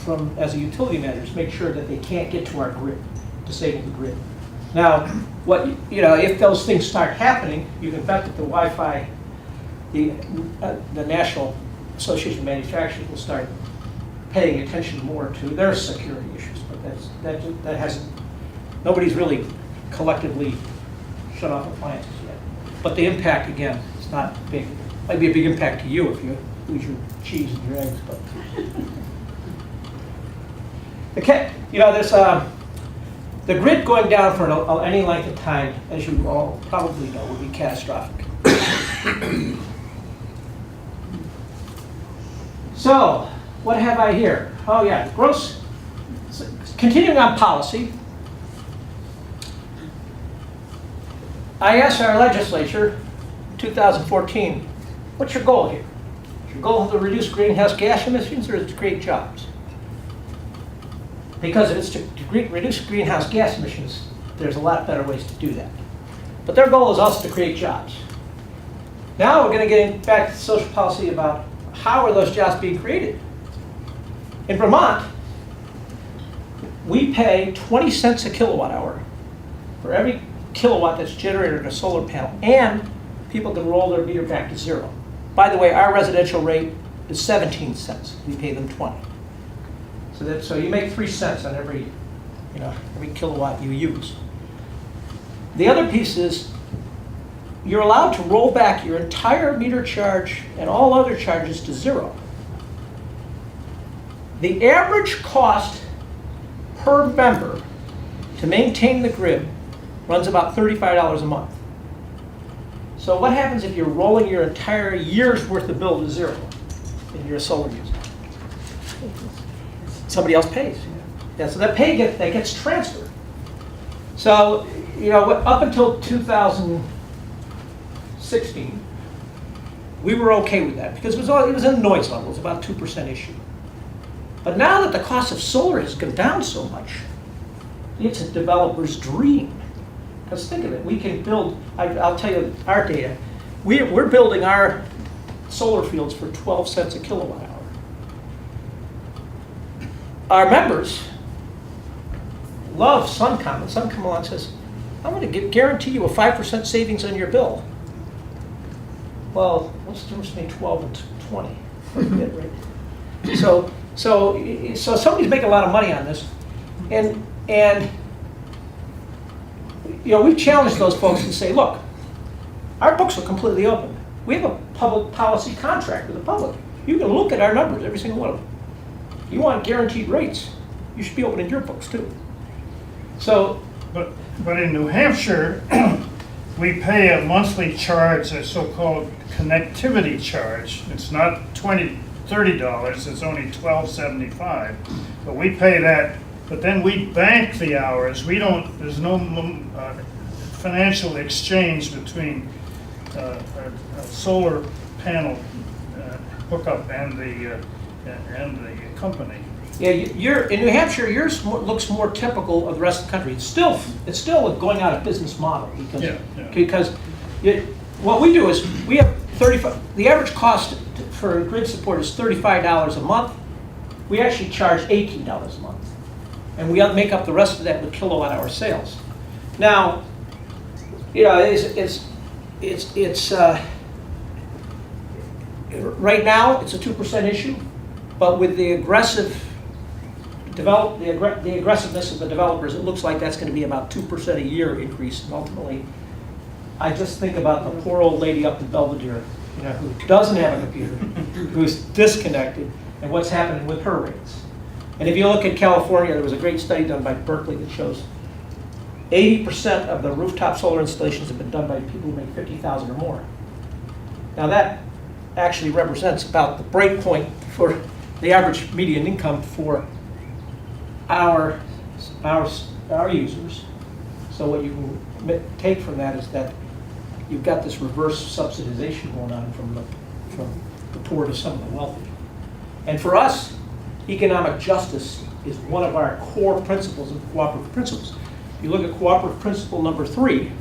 from as a utility manager, is make sure that they can't get to our grid, disable the grid. Now, if those things start happening, you can bet that the Wi-Fi, the National Association of Manufacturers will start paying attention more to their security issues. But that hasn't. Nobody's really collectively shut off appliances yet. But the impact, again, is not big. Might be a big impact to you if you lose your cheese and your eggs, but okay. There's the grid going down for any length of time, as you all probably know, would be catastrophic. So, what have I here? Oh yeah, continuing on policy. I asked our legislature in 2014, what's your goal here? Is your goal to reduce greenhouse gas emissions, or is it to create jobs? Because if it's to reduce greenhouse gas emissions, there's a lot better ways to do that. But their goal is also to create jobs. Now we're going to get back to social policy about how are those jobs being created. In Vermont, we pay 20 cents a kilowatt hour for every kilowatt that's generated in a solar panel, and people can roll their meter back to zero. By the way, our residential rate is 17 cents. We pay them 20. So you make 3 cents on every kilowatt you use. The other piece is you're allowed to roll back your entire meter charge and all other charges to zero. The average cost per member to maintain the grid runs about $35 a month. So what happens if you're rolling your entire year's worth of bill to zero and you're a solar user? Somebody else pays. Yeah, so that pay gets transferred. So, up until 2016, we were okay with that because it was in the noise level. It was about a 2% issue. But now that the cost of solar has gone down so much, it's a developer's dream. Because think of it, we can build, I'll tell you our data, we're building our solar fields for 12 cents a kilowatt hour. Our members love Suncom, and Suncom along says, I'm going to guarantee you a 5% savings on your bill. Well, what's the difference between 12 and 20? Right? So somebody's making a lot of money on this, and we've challenged those folks and say, look, our books are completely open. We have a public policy contract with the public. You can look at our numbers, every single one of them. You want guaranteed rates, you should be opening your books too. So, But in New Hampshire, we pay a monthly charge, a so-called connectivity charge. It's not $30, it's only $12.75. But we pay that, but then we bank the hours. We don't, there's no financial exchange between a solar panel hookup and the company. yeah, in New Hampshire, yours looks more typical of the rest of the country. It's still a going out of business model because what we do is we have 35. The average cost for grid support is $35 a month. We actually charge $18 a month, and we make up the rest of that with kilowatt hour sales. Now, right now it's a 2% issue, but with the aggressiveness of the developers, it looks like that's going to be about 2% a year increase. And ultimately, I just think about the poor old lady up in Belvedere, who doesn't have a computer, who's disconnected, and what's happening with her rates. And if you look at California, there was a great study done by Berkeley that shows 80% of the rooftop solar installations have been done by people who make $50,000 or more. Now that actually represents about the break point for the average median income for our users. So what you can take from that is that you've got this reverse subsidization going on from the poor to some of the wealthy. And for us, economic justice is one of our core principles of cooperative principles. If you look at cooperative principle number 3,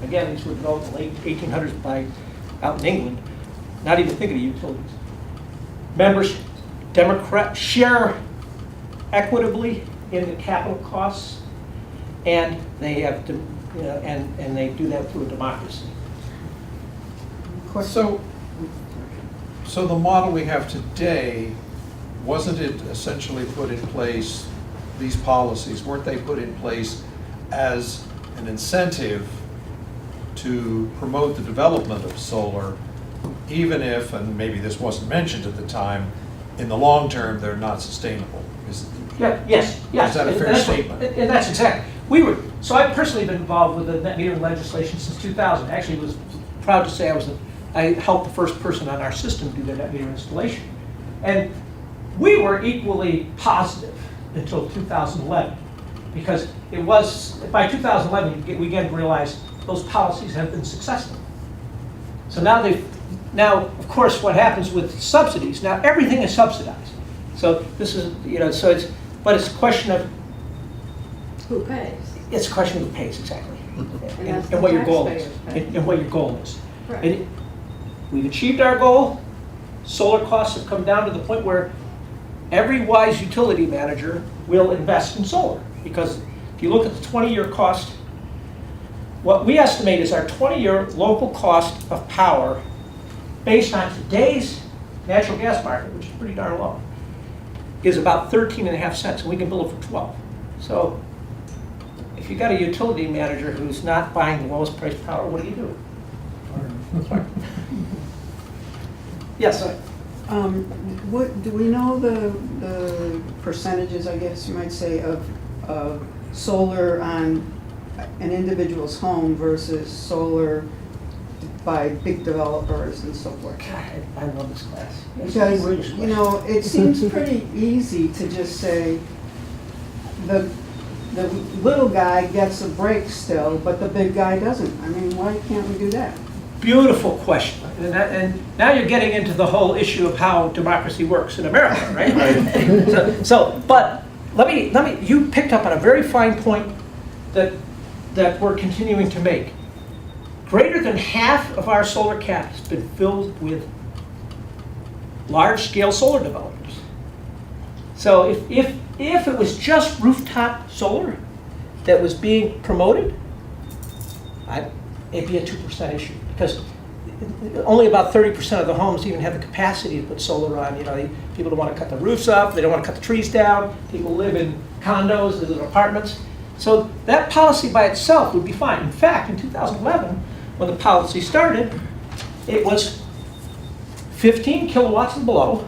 again, these were developed in the late 1800s out in England, not even thinking of utilities. Members share equitably in the capital costs, and they have to, and they do that through a democracy. So the model we have today, wasn't it essentially put in place, these policies, weren't they put in place as an incentive to promote the development of solar, even if, and maybe this wasn't mentioned at the time, in the long term, they're not sustainable? Yes. Is that a fair statement? And that's exactly. So I've personally been involved with the net metering legislation since 2000. Actually, was proud to say I helped the first person on our system do the net meter installation. And we were equally positive until 2011, because it was, by 2011, we began to realize those policies have been successful. So now of course, what happens with subsidies, now everything is subsidized. So this is, but it's a question of Who pays? It's a question of who pays, exactly. that's And what the your goal is. taxpayers pay. And what your goal is. Right. And we've achieved our goal. Solar costs have come down to the point where every wise utility manager will invest in solar. Because if you look at the 20-year cost, what we estimate is our 20-year local cost of power based on today's natural gas market, which is pretty darn low, is about 13.5 cents, and we can bill it for 12. So if you've got a utility manager who's not buying the lowest priced power, what do you do? Yes, sir. Do we know the percentages, I guess you might say, of solar on an individual's home versus solar by big developers and so forth? God, I love this class. Because, it seems pretty easy to just say the little guy gets a break still, but the big guy doesn't. I mean, why can't we do that? Beautiful question. And now you're getting into the whole issue of how democracy works in America, right? But let me, you picked up on a very fine point that we're continuing to make. Greater than half of our solar cap has been filled with large-scale solar developers. So if it was just rooftop solar that was being promoted, it'd be a 2% issue, because only about 30% of the homes even have the capacity to put solar on. People don't want to cut the roofs up, they don't want to cut the trees down, people live in condos, live in apartments. So that policy by itself would be fine. In fact, in 2011, when the policy started, it was 15 kilowatts and below.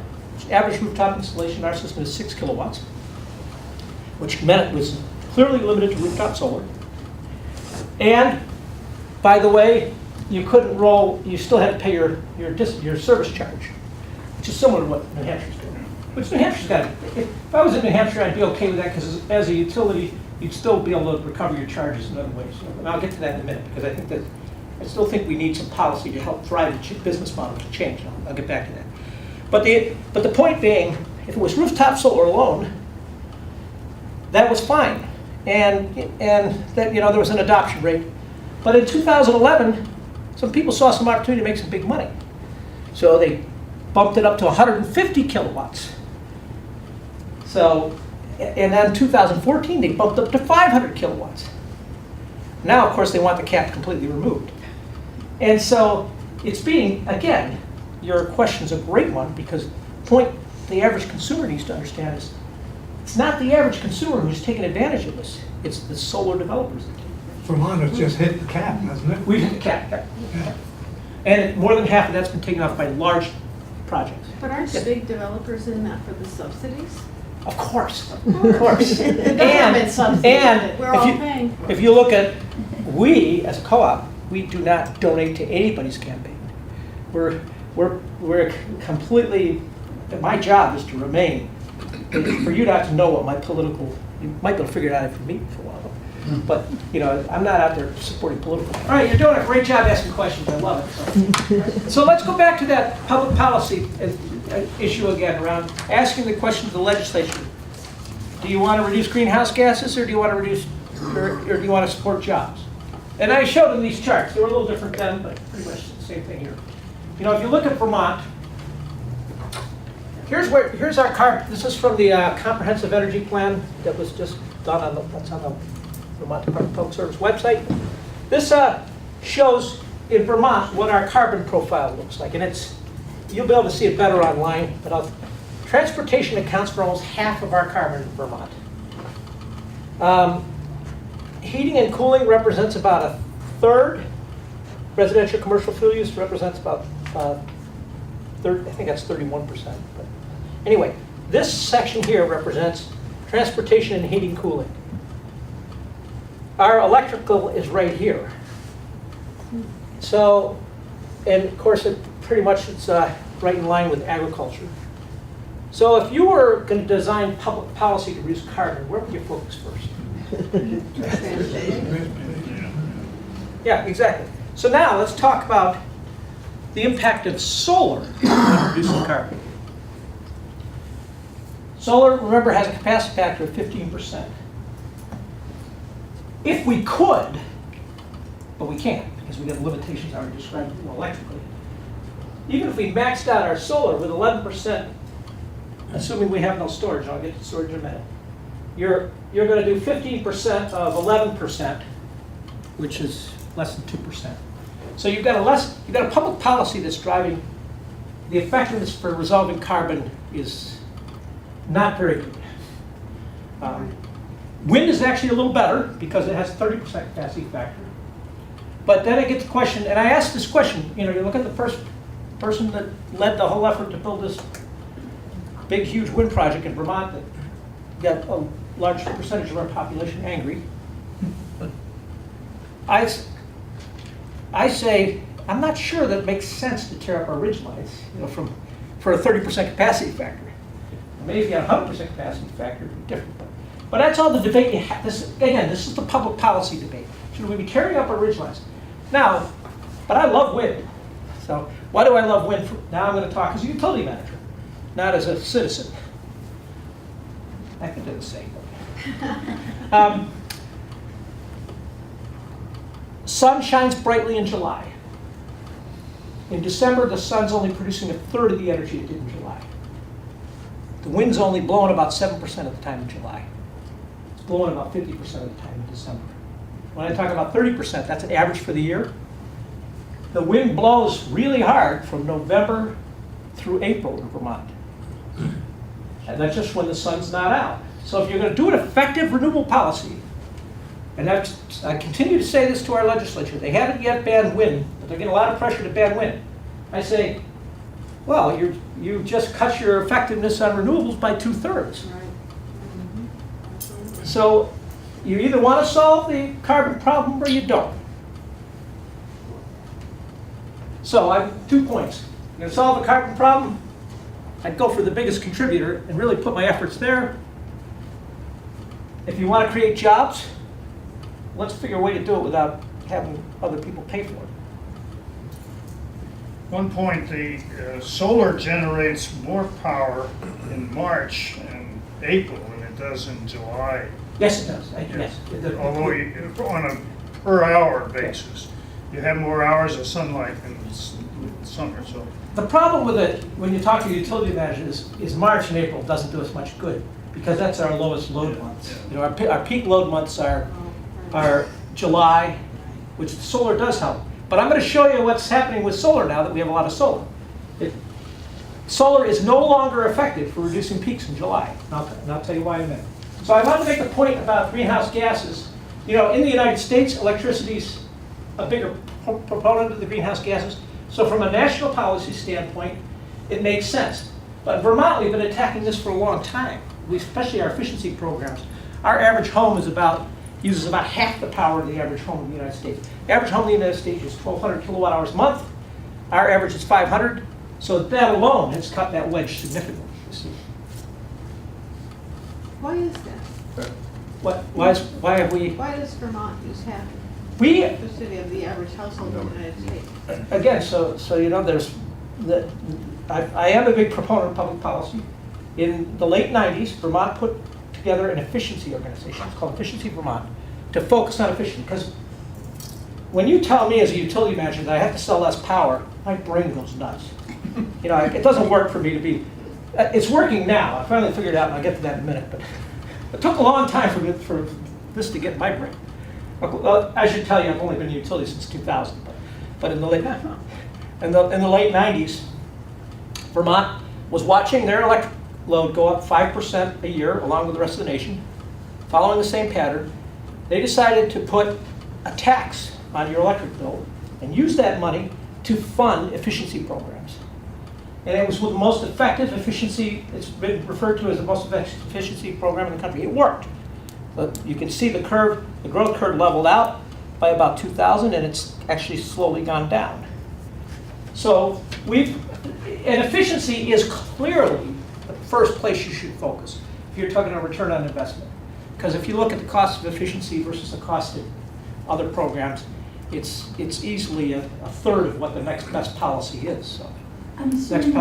Average rooftop installation in our system is 6 kilowatts, which meant it was clearly limited to rooftop solar. And by the way, you couldn't roll, you still had to pay your service charge, which is similar to what New Hampshire's doing. Which New Hampshire's got, if I was in New Hampshire, I'd be okay with that, because as a utility, you'd still be able to recover your charges in other ways. And I'll get to that in a minute, because I still think we need some policy to help drive the business model to change. I'll get back to that. But the point being, if it was rooftop solar alone, that was fine. And that, there was an adoption rate. But in 2011, some people saw some opportunity to make some big money. So they bumped it up to 150 kilowatts. So, and then in 2014, they bumped up to 500 kilowatts. Now, of course, they want the cap completely removed. And so it's being, again, your question's a great one, because the point the average consumer needs to understand is it's not the average consumer who's taking advantage of this. It's the solar developers that take advantage. Vermont has just hit the cap, hasn't it? We've hit the cap. And more than half of that's been taken off by large projects. But aren't the big developers in that for the subsidies? Of course, of course. The government subsidies that we're all paying for. If you look at, we as a co-op, we do not donate to anybody's campaign. We're completely, my job is to remain, for you not to know what my political, you might be able to figure it out if you meet me for a while. But, I'm not out there supporting political. All right, you're doing a great job asking questions. I love it. So let's go back to that public policy issue again, around asking the question to the legislature. Do you want to reduce greenhouse gases, or do you want to reduce, or do you want to support jobs? And I showed them these charts. They were a little different then, but pretty much the same thing here. If you look at Vermont, here's our carbon. This is from the Comprehensive Energy Plan that was just done on the Vermont Department of Public Service website. This shows in Vermont what our carbon profile looks like, and you'll be able to see it better online. But transportation accounts for almost half of our carbon in Vermont. Heating and cooling represents about a third. Residential commercial fuel use represents about I think that's 31%. But anyway, this section here represents transportation and heating, cooling. Our electrical is right here. So, and of course, it's right in line with agriculture. So if you were going to design public policy to reduce carbon, where would you focus first? Yeah, exactly. So now let's talk about the impact of solar on reducing carbon. Solar, remember, has a capacity factor of 15%. If we could, but we can't, because we have limitations already described electrically. Even if we maxed out our solar with 11%, assuming we have no storage, I'll get to storage in a minute, you're going to do 15% of 11%, which is less than 2%. So you've got a public policy that's driving the effectiveness for resolving carbon is not very good. Wind is actually a little better because it has a 30% capacity factor. But then I get the question, and I asked this question, you look at the first person that led the whole effort to build this big, huge wind project in Vermont that got a large percentage of our population angry. I say, I'm not sure that it makes sense to tear up our ridge lines, for a 30% capacity factor. Maybe if you had a 100% capacity factor, it would be different. But that's all the debate you have. This is the public policy debate. Should we be tearing up our ridge lines? Now, but I love wind. So why do I love wind? Now I'm going to talk as a utility manager, not as a citizen. I can do the same. Sun shines brightly in July. In December, the sun's only producing a third of the energy it did in July. The wind's only blowing about 7% of the time in July. It's blowing about 50% of the time in December. When I talk about 30%, that's an average for the year. The wind blows really hard from November through April in Vermont. And that's just when the sun's not out. So if you're going to do an effective renewable policy, And I continue to say this to our legislature. They haven't yet banned wind, but they're getting a lot of pressure to ban wind. I say, well, you just cut your effectiveness on renewables by 2/3. So you either want to solve the carbon problem or you don't. So I have 2 points. You're going to solve the carbon problem, I'd go for the biggest contributor and really put my efforts there. If you want to create jobs, let's figure a way to do it without having other people pay for it. One point, the solar generates more power in March and April than it does in July. Yes, it does. Yes. Although on a per hour basis, you have more hours of sunlight in the summer. So the problem with it, when you talk to utility managers, is March and April doesn't do us much good because that's our lowest load months. You know, our peak load months are July, which solar does help. But I'm going to show you what's happening with solar now that we have a lot of solar. Solar is no longer effective for reducing peaks in July. And I'll tell you why in a minute. So I want to make a point about greenhouse gases. You know, in the United States, electricity's a bigger proponent of the greenhouse gases. So from a national policy standpoint, it makes sense. But in Vermont, we've been attacking this for a long time, especially our efficiency programs. Our average home uses about half the power of the average home in the United States. The average home in the United States is 1,200 kilowatt hours a month. Our average is 500. So that alone has cut that wedge significantly. You see. Why is that? Why have we? Why does Vermont use half We the city of the average household in the United States? again, so you know, I am a big proponent of public policy. In the late 90s, Vermont put together an efficiency organization. It's called Efficiency Vermont to focus on efficiency. Because when you tell me as a utility manager that I have to sell less power, my brain goes nuts. You know, it doesn't work for me to be. It's working now. I finally figured it out, and I'll get to that in a minute. But it took a long time for this to get in my brain. Well, I should tell you, I've only been in utility since 2000. But in the late 90s, Vermont was watching their electric load go up 5% a year, along with the rest of the nation, following the same pattern. They decided to put a tax on your electric bill and use that money to fund efficiency programs. And it was the most effective efficiency, it's been referred to as the most effective efficiency program in the country. It worked. But you can see the curve, the growth curve leveled out by about 2000, and it's actually slowly gone down. So and efficiency is clearly the first place you should focus if you're talking about return on investment. Because if you look at the cost of efficiency versus the cost of other programs, it's easily a third of what the next best policy is. So. I'm assuming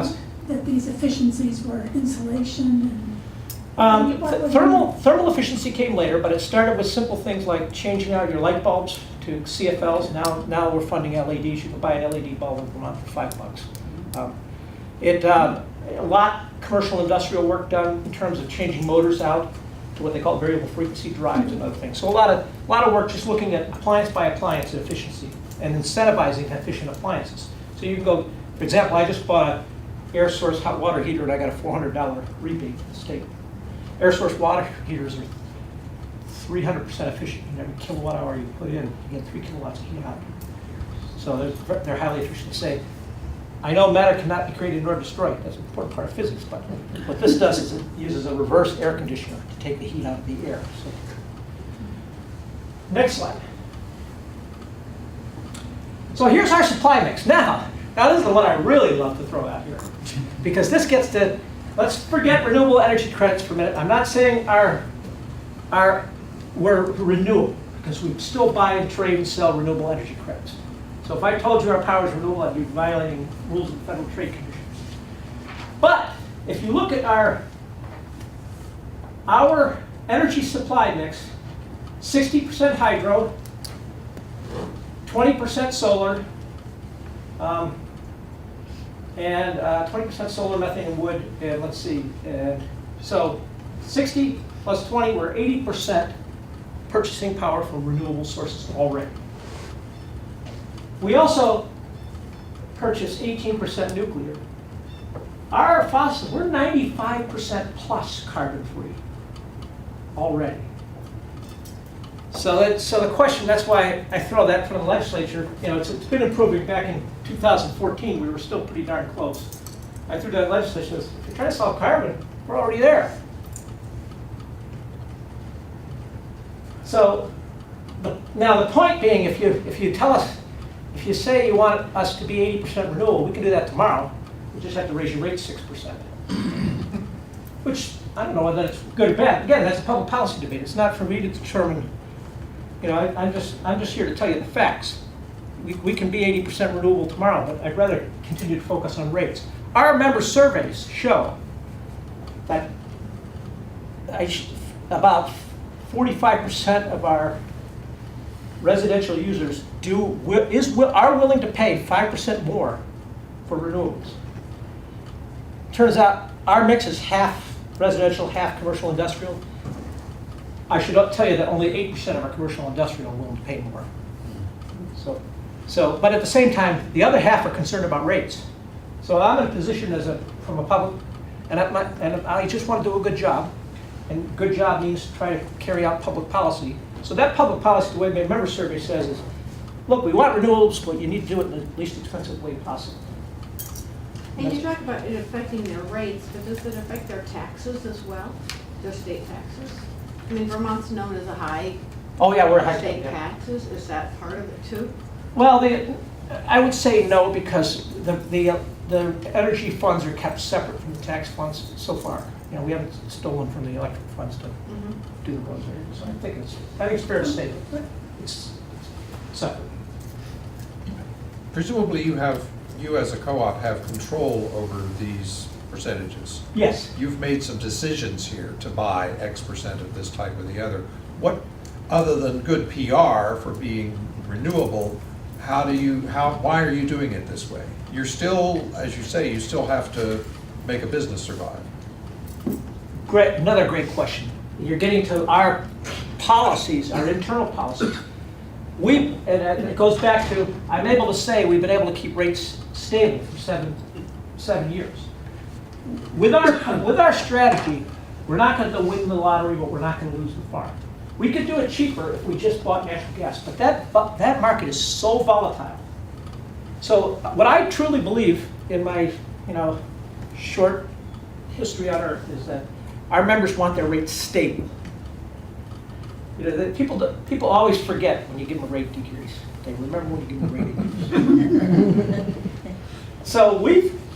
that these efficiencies were insulation and thermal efficiency came later, but it started with simple things like changing out your light bulbs to CFLs. Now we're funding LEDs. You can buy an LED bulb in Vermont for $5. A lot commercial industrial work done in terms of changing motors out to what they call variable frequency drives and other things. So a lot of work just looking at appliance by appliance efficiency and incentivizing efficient appliances. So you can go. For example, I just bought an air source hot water heater and I got a $400 rebate from the state. Air source water heaters are 300% efficient. In every kilowatt hour you put in, you get 3 kilowatts of heat out. So they're highly efficient. Say, I know matter cannot be created nor destroyed. That's an important part of physics. But what this does is it uses a reverse air conditioner to take the heat out of the air. So. Next slide. So here's our supply mix. Now this is the one I really love to throw out here. Because this gets to, let's forget renewable energy credits for a minute. I'm not saying we're renewable, because we still buy and trade and sell renewable energy credits. So if I told you our power is renewable, I'd be violating rules of the Federal Trade Commission. But if you look at our energy supply mix, 60% hydro, 20% solar, and 20% solar, methane, and wood. And let's see. So 60 plus 20, we're 80% purchasing power from renewable sources already. We also purchase 18% nuclear. Our fossil, we're 95% plus carbon free already. So the question, that's why I throw that from the legislature, you know, it's been improving. Back in 2014, we were still pretty darn close. I threw that legislation, if you're trying to solve carbon, we're already there. So, now the point being, if you tell us, if you say you want us to be 80% renewable, we can do that tomorrow. We just have to raise your rate 6%. Which, I don't know whether it's good or bad. Again, that's a public policy debate. It's not for me to determine. You know, I'm just here to tell you the facts. We can be 80% renewable tomorrow, but I'd rather continue to focus on rates. Our member surveys show that about 45% of our residential users are willing to pay 5% more for renewables. Turns out our mix is half residential, half commercial industrial. I should tell you that only 8% of our commercial industrial are willing to pay more. But at the same time, the other half are concerned about rates. So I'm in a position from a public, and I just want to do a good job. And good job means try to carry out public policy. So that public policy, the way my member survey says is, look, we want renewables, but you need to do it in the least expensive way possible. And you talk about it affecting their rates, but does it affect their taxes as well, their state taxes? I mean, Vermont's known as a high. Oh yeah, we're a high state yeah. taxes. Is that part of it too? Well, I would say no, because the energy funds are kept separate from the tax funds so far. You know, we haven't stolen from the electric funds to do those areas. So I think it's fair to say that it's separate. Presumably you as a co-op have control over these percentages. Yes. You've made some decisions here to buy X% of this type or the other. What, other than good PR for being renewable, why are you doing it this way? You're still, as you say, you still have to make a business survive. Great, another great question. You're getting to our policies, our internal policies. And it goes back to, I'm able to say we've been able to keep rates stable for seven years. With our strategy, we're not going to win the lottery, but we're not going to lose the farm. We could do it cheaper if we just bought natural gas, but that market is so volatile. So what I truly believe in my short history on Earth is that our members want their rates stable. You know, people always forget when you give them a rate decrease. They remember when you give them a rate increase. So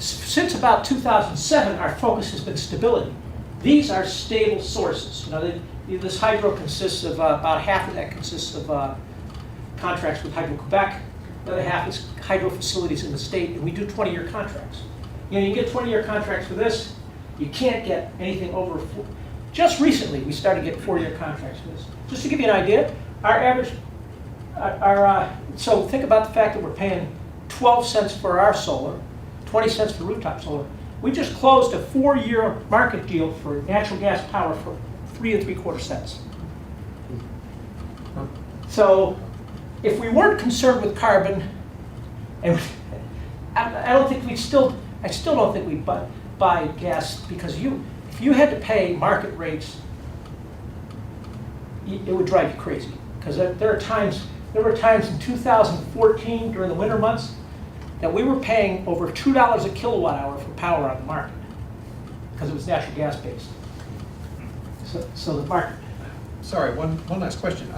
since about 2007, our focus has been stability. These are stable sources. You know, this hydro consists of about half of that consists of contracts with Hydro-Quebec. The other half is hydro facilities in the state, and we do 20-year contracts. You know, you get 20-year contracts for this. You can't get anything over. Just recently, we started getting 4-year contracts for this. Just to give you an idea, our average, so think about the fact that we're paying 12 cents for our solar, 20 cents for rooftop solar. We just closed a 4-year market deal for natural gas power for 3 3/4 cents. So, if we weren't concerned with carbon, and I still don't think we'd buy gas, because if you had to pay market rates, it would drive you crazy. Because there were times in 2014 during the winter months that we were paying over $2 a kilowatt hour for power on the market because it was natural gas based. So the market. Sorry, one last question.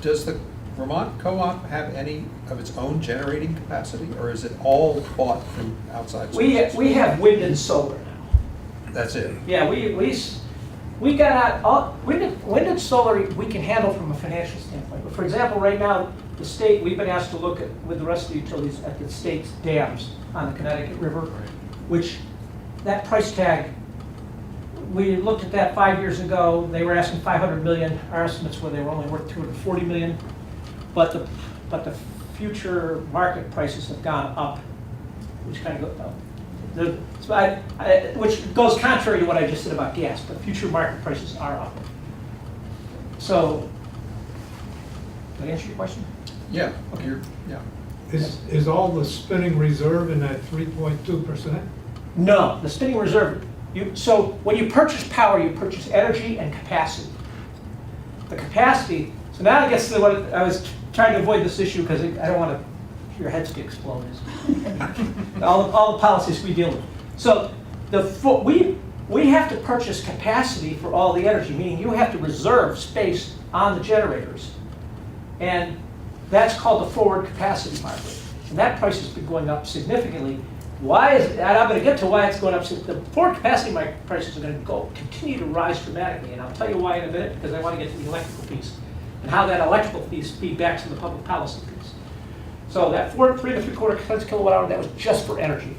Does the Vermont Co-op have any of its own generating capacity, or is it all bought from outside sources? We have wind and solar now. That's it? Yeah, we got wind and solar we can handle from a financial standpoint. But for example, right now, the state, we've been asked to look at, with the rest of the utilities, at the state's dams on the Connecticut River, which that price tag, we looked at that 5 years ago. They were asking $500 million. Our estimates were they were only worth $240 million. But the future market prices have gone up, which kind of go up. Which goes contrary to what I just said about gas, but future market prices are up. So, did I answer your question? Yeah. Okay. Yeah. Is all the spinning reserve in that 3.2%? No, the spinning reserve. So when you purchase power, you purchase energy and capacity. The capacity So now I guess what I was trying to avoid this issue because I don't want your heads to explode. all the policies we deal with. So we have to purchase capacity for all the energy, meaning you have to reserve space on the generators. And that's called the forward capacity market. And that price has been going up significantly. Why is, and I'm going to get to why it's going up. The forward capacity market prices are going to continue to rise dramatically. And I'll tell you why in a minute, because I want to get to the electrical piece and how that electrical piece feedbacks to the public policy piece. So that 3 3/4 cents kilowatt hour, that was just for energy.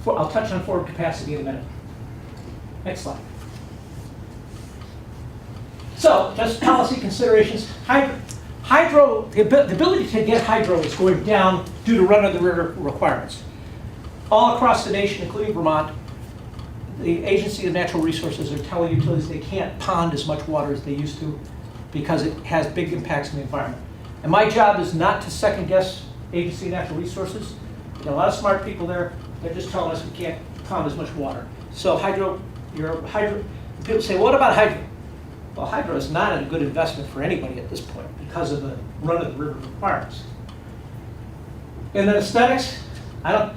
I'll touch on forward capacity in a minute. Next slide. So, just policy considerations. Hydro, the ability to get hydro is going down due to run-of-the-river requirements. All across the nation, including Vermont, the Agency of Natural Resources are telling utilities they can't pond as much water as they used to because it has big impacts on the environment. And my job is not to second-guess Agency of Natural Resources. There are a lot of smart people there. They're just telling us we can't pond as much water. So people say, what about hydro? Well, hydro is not a good investment for anybody at this point because of the run-of-the-river requirements. And then aesthetics,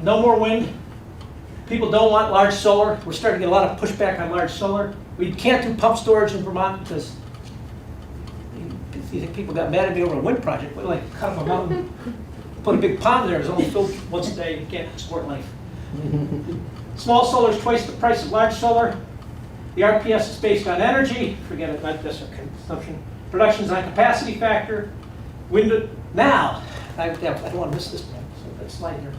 no more wind. People don't want large solar. We're starting to get a lot of pushback on large solar. We can't do pump storage in Vermont because you think people got mad at me over a wind project. We're like, cut up a mountain, put a big pond there. It's only filled once a day. You can't support life. Small solar is twice the price of large solar. The RPS is based on energy. Forget it, not just consumption. Production is on capacity factor. Now, I don't want to miss this one. So that slide here.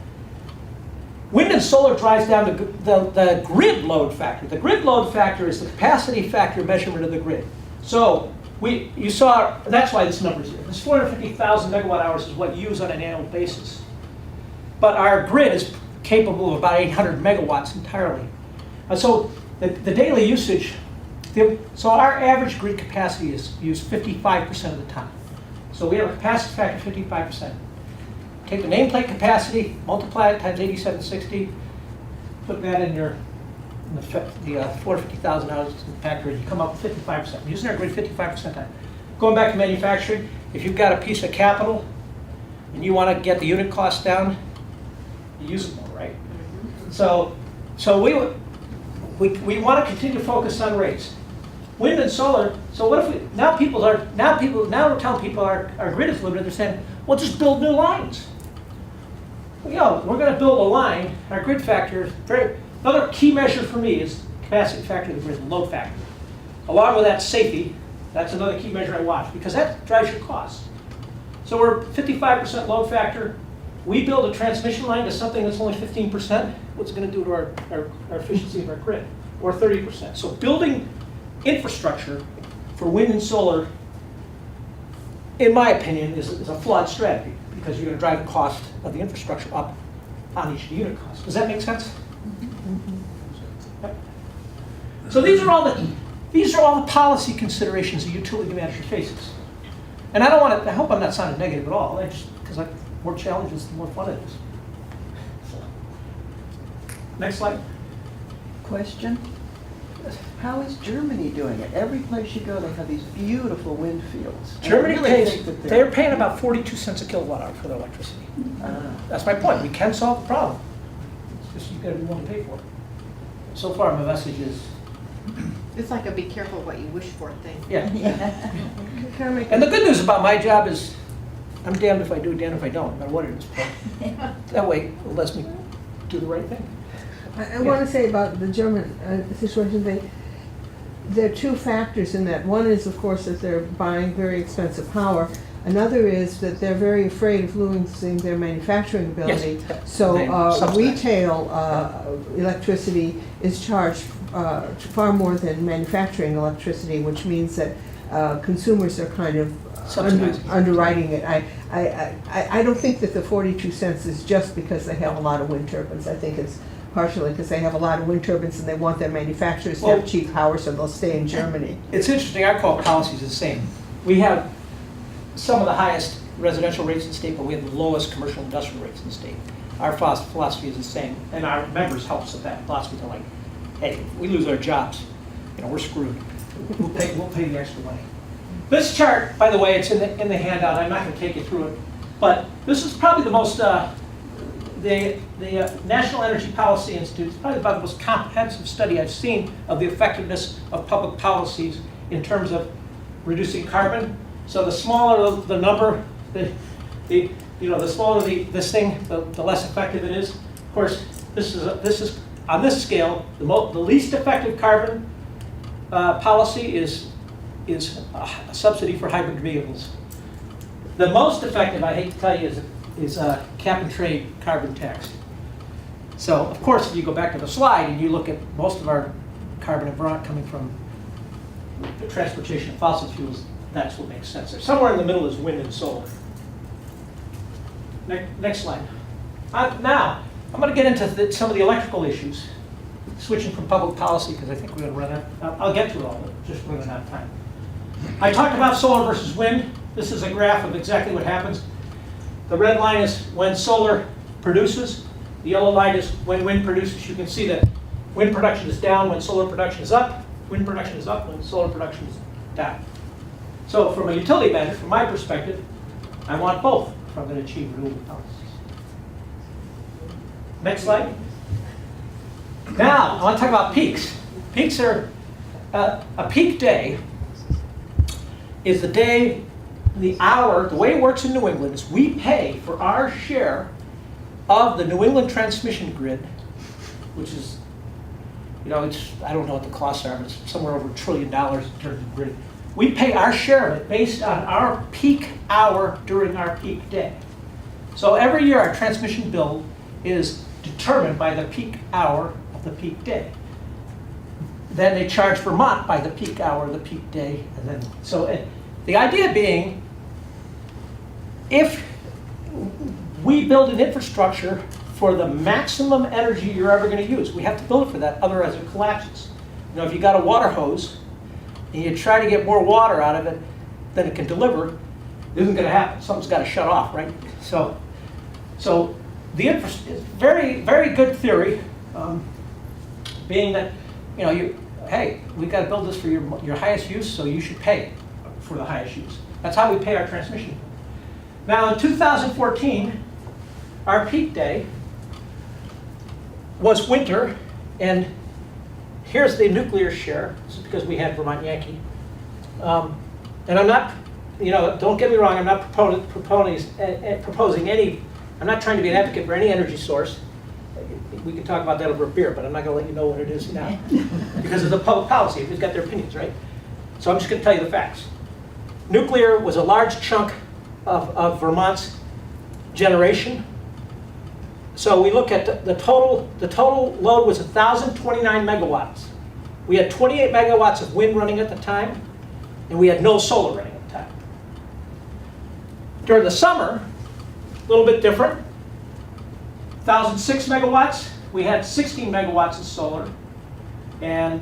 Wind and solar drives down the grid load factor. The grid load factor is the capacity factor measurement of the grid. So you saw, that's why this number is here. This 450,000 megawatt hours is what you use on an annual basis. But our grid is capable of about 800 megawatts entirely. So the daily usage, so our average grid capacity is used 55% of the time. So we have a capacity factor of 55%. Take the nameplate capacity, multiply it times 8760, put that in the 450,000 hours factor, and you come up with 55%. We're using our grid 55% of the time. Going back to manufacturing, if you've got a piece of capital and you want to get the unit cost down, you use it more, right? So we want to continue to focus on rates. Wind and solar. So what if now we're telling people our grid is limited. They're saying, well, just build new lines. Well, we're going to build a line. Our grid factor is another key measure for me is capacity factor of the grid, load factor. Along with that, safety. That's another key measure I watch because that drives your costs. So we're 55% load factor. We build a transmission line to something that's only 15%. What's it going to do to our efficiency of our grid? Or 30%. So building infrastructure for wind and solar, in my opinion, is a flawed strategy because you're going to drive the cost of the infrastructure up on each unit cost. Does that make sense? Yep. So these are all the policy considerations a utility manager faces. And I hope I'm not sounding negative at all. Because the more challenges, the more fun it is. So. Next slide. Question? How is Germany doing it? Every place you go, they have these beautiful wind fields. Germany they're paying about 42 cents a kilowatt hour for their electricity. That's my point. We can solve the problem. It's just you've got to be willing to pay for it. So far, my message is. It's like a be careful what you wish for thing. Yeah. And the good news about my job is I'm damned if I do, damned if I don't, no matter what it is. But that way, it lets me do the right thing. I want to say about the German situation, there are two factors in that. One is, of course, that they're buying very expensive power. Another is that they're very afraid of losing their manufacturing ability. Yes. So retail electricity is charged far more than manufacturing electricity, which means that consumers are kind of underwriting it. I don't think that the 42 cents is just because they have a lot of wind turbines. I think it's partially because they have a lot of wind turbines and they want their manufacturers to have cheap power, so they'll stay in Germany. It's interesting, our core policy is the same. We have some of the highest residential rates in the state, but we have the lowest commercial industrial rates in the state. Our philosophy is the same, and our members help us with that philosophy. They're like, hey, if we lose our jobs, we're screwed. We'll pay the extra money. This chart, by the way, it's in the handout. I'm not going to take you through it, but this is probably the most. The National Energy Policy Institute is probably about the most comprehensive study I've seen of the effectiveness of public policies in terms of reducing carbon. So the smaller the number, the smaller this thing, the less effective it is. Of course, this is on this scale the least effective carbon policy is a subsidy for hybrid vehicles. The most effective, I hate to tell you, is a cap and trade carbon tax. So, of course, if you go back to the slide and you look at most of our carbon in Vermont coming from the transportation of fossil fuels, that's what makes sense. There. Somewhere in the middle is wind and solar. Next slide. Now, I'm going to get into some of the electrical issues, switching from public policy because I think we're going to run out. I'll get to it all, but just running out of time. I talked about solar versus wind. This is a graph of exactly what happens. The red line is when solar produces. The yellow line is when wind produces. You can see that wind production is down when solar production is up. Wind production is up when solar production is down. So from a utility manager, from my perspective, I want both if I'm going to achieve renewable policies. Next slide. Now, I want to talk about peaks. Peaks are, a peak day is the day, the hour, the way it works in New England is we pay for our share of the New England transmission grid, which is, I don't know what the costs are, but it's somewhere over $1 trillion in terms of grid. We pay our share of it based on our peak hour during our peak day. So every year our transmission bill is determined by the peak hour of the peak day. Then they charge Vermont by the peak hour of the peak day. And then, so the idea being, if we build an infrastructure for the maximum energy you're ever going to use, we have to build it for that, otherwise it collapses. If you got a water hose and you try to get more water out of it than it can deliver, it isn't going to happen. Something's got to shut off, right? So the very, very good theory, being that hey, we've got to build this for your highest use, so you should pay for the highest use. That's how we pay our transmission. Now in 2014, our peak day was winter, and here's the nuclear share. This is because we had Vermont Yankee. And I'm not, don't get me wrong, I'm not proposing any, I'm not trying to be an advocate for any energy source. We can talk about that over a beer, but I'm not going to let you know what it is now because of the public policy. Everybody's got their opinions, right? So I'm just going to tell you the facts. Nuclear was a large chunk of Vermont's generation. So we look at the total load was 1,029 megawatts. We had 28 megawatts of wind running at the time, and we had no solar running at the time. During the summer, a little bit different. 1,006 megawatts, we had 16 megawatts of solar, and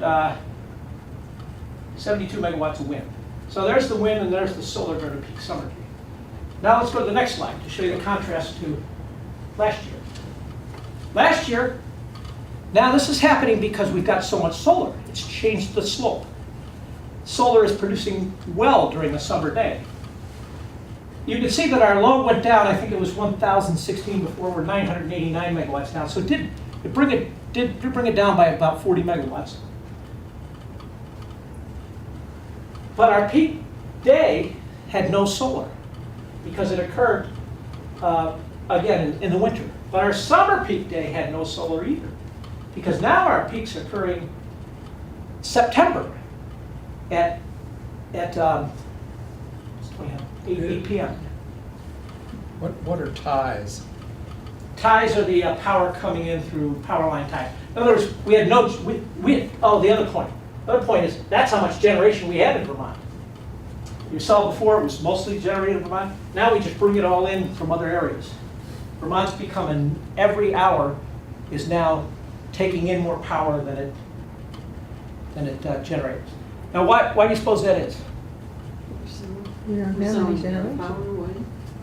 72 megawatts of wind. So there's the wind and there's the solar during the peak summer day. Now let's go to the next slide to show you the contrast to last year. Last year, now this is happening because we've got so much solar. It's changed the slope. Solar is producing well during the summer day. You can see that our load went down. I think it was 1,016 before. We're 989 megawatts down. So it did bring it down by about 40 megawatts. But our peak day had no solar because it occurred again in the winter. But our summer peak day had no solar either because now our peaks are occurring September at 8 p.m. What are ties? Ties are the power coming in through power line ties. In other words, we had no, the other point. The other point is that's how much generation we had in Vermont. You saw before it was mostly generated in Vermont. Now we just bring it all in from other areas. Vermont's becoming, every hour is now taking in more power than it generates. Now why do you suppose that is?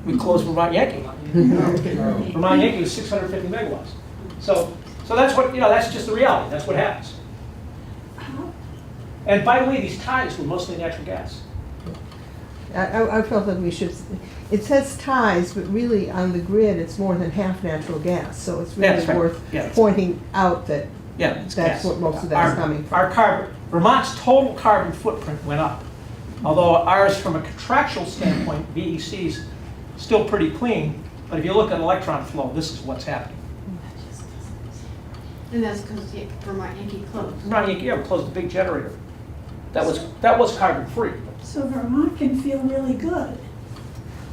We closed Vermont Yankee. Vermont Yankee was 650 megawatts. So that's what, that's just the reality. That's what happens. And by the way, these ties were mostly natural gas. I felt that we should, it says ties, but really on the grid, it's more than half natural gas. So it's Yeah, really that's right. worth Yeah, that's pointing out that Yeah, it's that's gas. what most of that's coming from. Our carbon, Vermont's total carbon footprint went up. Although ours, from a contractual standpoint, VEC's still pretty clean, but if you look at electron flow, this is what's happening. And that's because Vermont Yankee closed. Vermont Yankee closed the big generator. That was carbon free. So Vermont can feel really good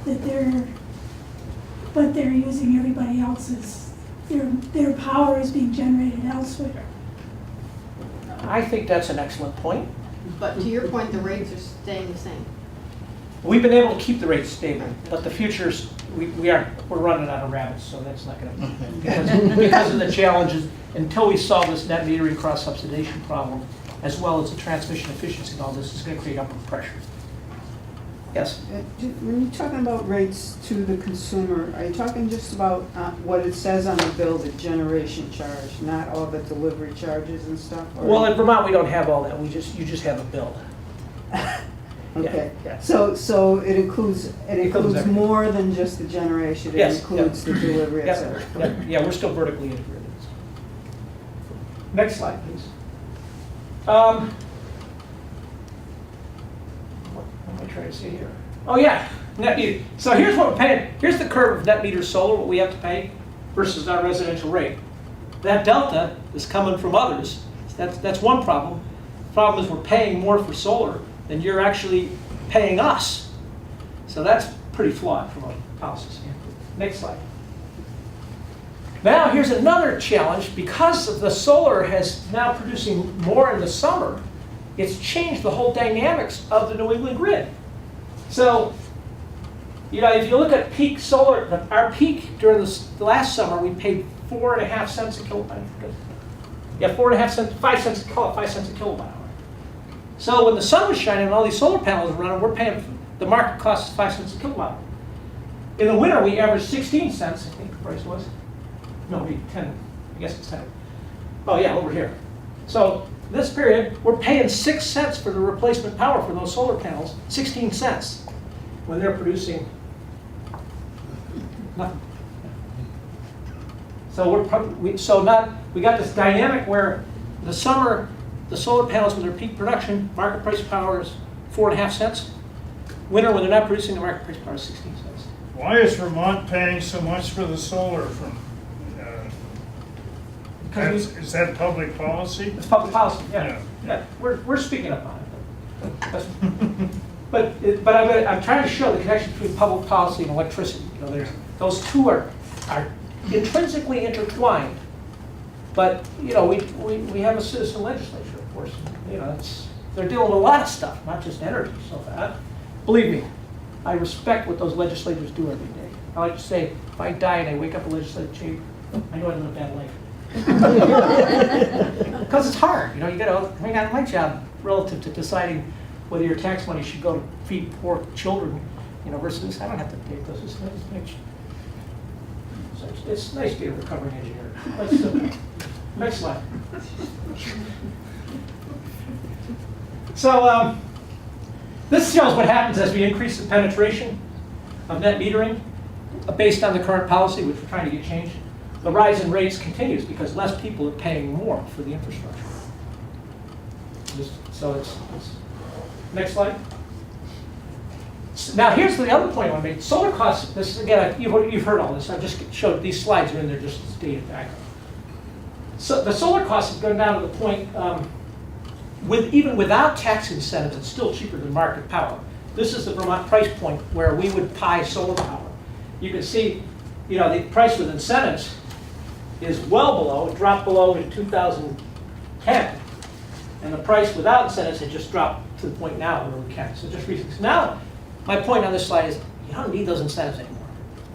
that they're using everybody else's, their power is being generated elsewhere. I think that's an excellent point. But to your point, the rates are staying the same. We've been able to keep the rates stable, but the futures, we're running out of rabbits, so that's not going to, because of the challenges, until we solve this net metering cross-subsidization problem, as well as the transmission efficiency and all this, is going to create upward pressure. Yes? When you're talking about rates to the consumer, are you talking just about what it says on the bill, the generation charge, not all the delivery charges and stuff? Or? Well, in Vermont, we don't have all that. You just have a bill. Okay, Yeah. so it includes everything. more than just the generation. It Yes, includes the delivery, Yep, etc. yeah, we're still vertically integrated. Next slide, please. What am I trying to see here? Oh yeah, net meter. So here's what we're paying. Here's the curve of net meter solar, what we have to pay versus our residential rate. That delta is coming from others. That's one problem. The problem is we're paying more for solar than you're actually paying us. So that's pretty flawed from a policy standpoint. Next slide. Now here's another challenge. Because of the solar has now producing more in the summer, it's changed the whole dynamics of the New England grid. So, if you look at peak solar, our peak during the last summer, we paid 4.5 cents a kilowatt. Yeah, 4.5 cents, 5 cents a kilowatt, 5 cents a kilowatt hour. So when the sun was shining and all these solar panels are running, we're paying, the market cost is 5 cents a kilowatt hour. In the winter, we averaged 16 cents, I think the price was. No, 10, I guess it's 10. Oh yeah, over here. So this period, we're paying 6 cents for the replacement power for those solar panels, 16 cents, when they're producing nothing. So we got this dynamic where the summer, the solar panels with their peak production, market price power is 4.5 cents. Winter, when they're not producing, the market price power is 16 cents. Why is Vermont paying so much for the solar from? Is that public policy? It's public policy, yeah. We're speaking up on it. But I'm trying to show the connection between public policy and electricity. Those two are intrinsically intertwined. But we have a citizen legislature, of course. They're dealing with a lot of stuff, not just energy. So believe me, I respect what those legislators do every day. I like to say, if I die and I wake up in legislative chamber, I know I live a bad life. Because it's hard, you got to hang on my job relative to deciding whether your tax money should go to feed poor children, versus I don't have to take those. It's nice to be a recovering engineer. Next slide. So this shows what happens as we increase the penetration of net metering based on the current policy, which we're trying to get changed. The rise in rates continues because less people are paying more for the infrastructure. Next slide. Now here's the other point I want to make. Solar costs, this is again, you've heard all this. I just showed these slides are in there just as data background. So the solar costs have gone down to the point, even without tax incentives, it's still cheaper than market power. This is the Vermont price point where we would buy solar power. You can see, the price with incentives is well below. It dropped below in 2010, and the price without incentives had just dropped to the point now where we can. So just recently. So now, my point on this slide is you don't need those incentives anymore.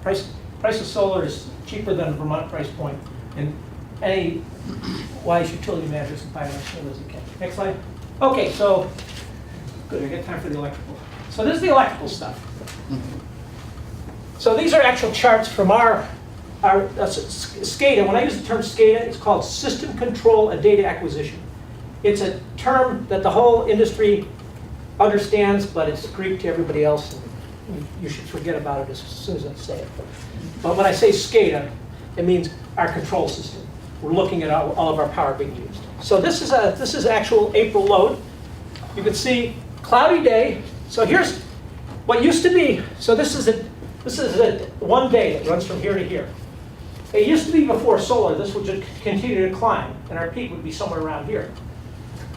Price of solar is cheaper than the Vermont price point, and any wise utility managers can buy as much solar as they can. Next slide. Okay, so good. I got time for the electrical. So this is the electrical stuff. So these are actual charts from our SCADA. When I use the term SCADA, it's called System Control and Data Acquisition. It's a term that the whole industry understands, but it's Greek to everybody else, and you should forget about it as soon as I say it. But when I say SCADA, it means our control system. We're looking at all of our power being used. So this is actual April load. You can see cloudy day. So here's what used to be. So this is a one day that runs from here to here. It used to be before solar. This would just continue to climb, and our peak would be somewhere around here.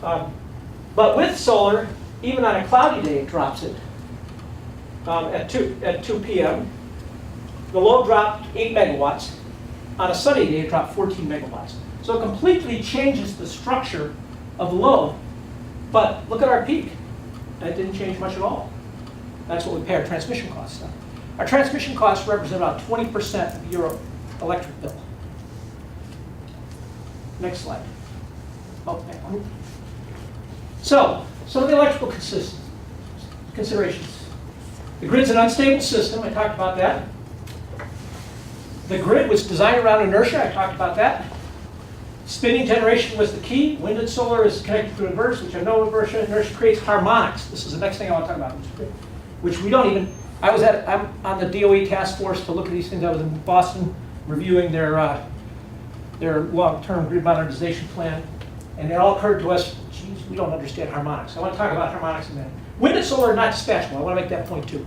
But with solar, even on a cloudy day, it drops it. At 2 p.m. The load dropped 8 megawatts. On a sunny day, it dropped 14 megawatts. So it completely changes the structure of the load. But look at our peak. That didn't change much at all. That's what we pay our transmission costs on. Our transmission costs represent about 20% of your electric bill. Next slide. Oh, hang on. So, some of the electrical considerations. The grid's an unstable system. I talked about that. The grid was designed around inertia. I talked about that. Spinning generation was the key. Wind and solar is connected to inverse, which I know inertia creates harmonics. This is the next thing I want to talk about, which we don't even. I'm on the DOE task force to look at these things. I was in Boston reviewing their long-term grid modernization plan, and it all occurred to us, geez, we don't understand harmonics. I want to talk about harmonics in a minute. Wind and solar are not dispatchable. I want to make that point too.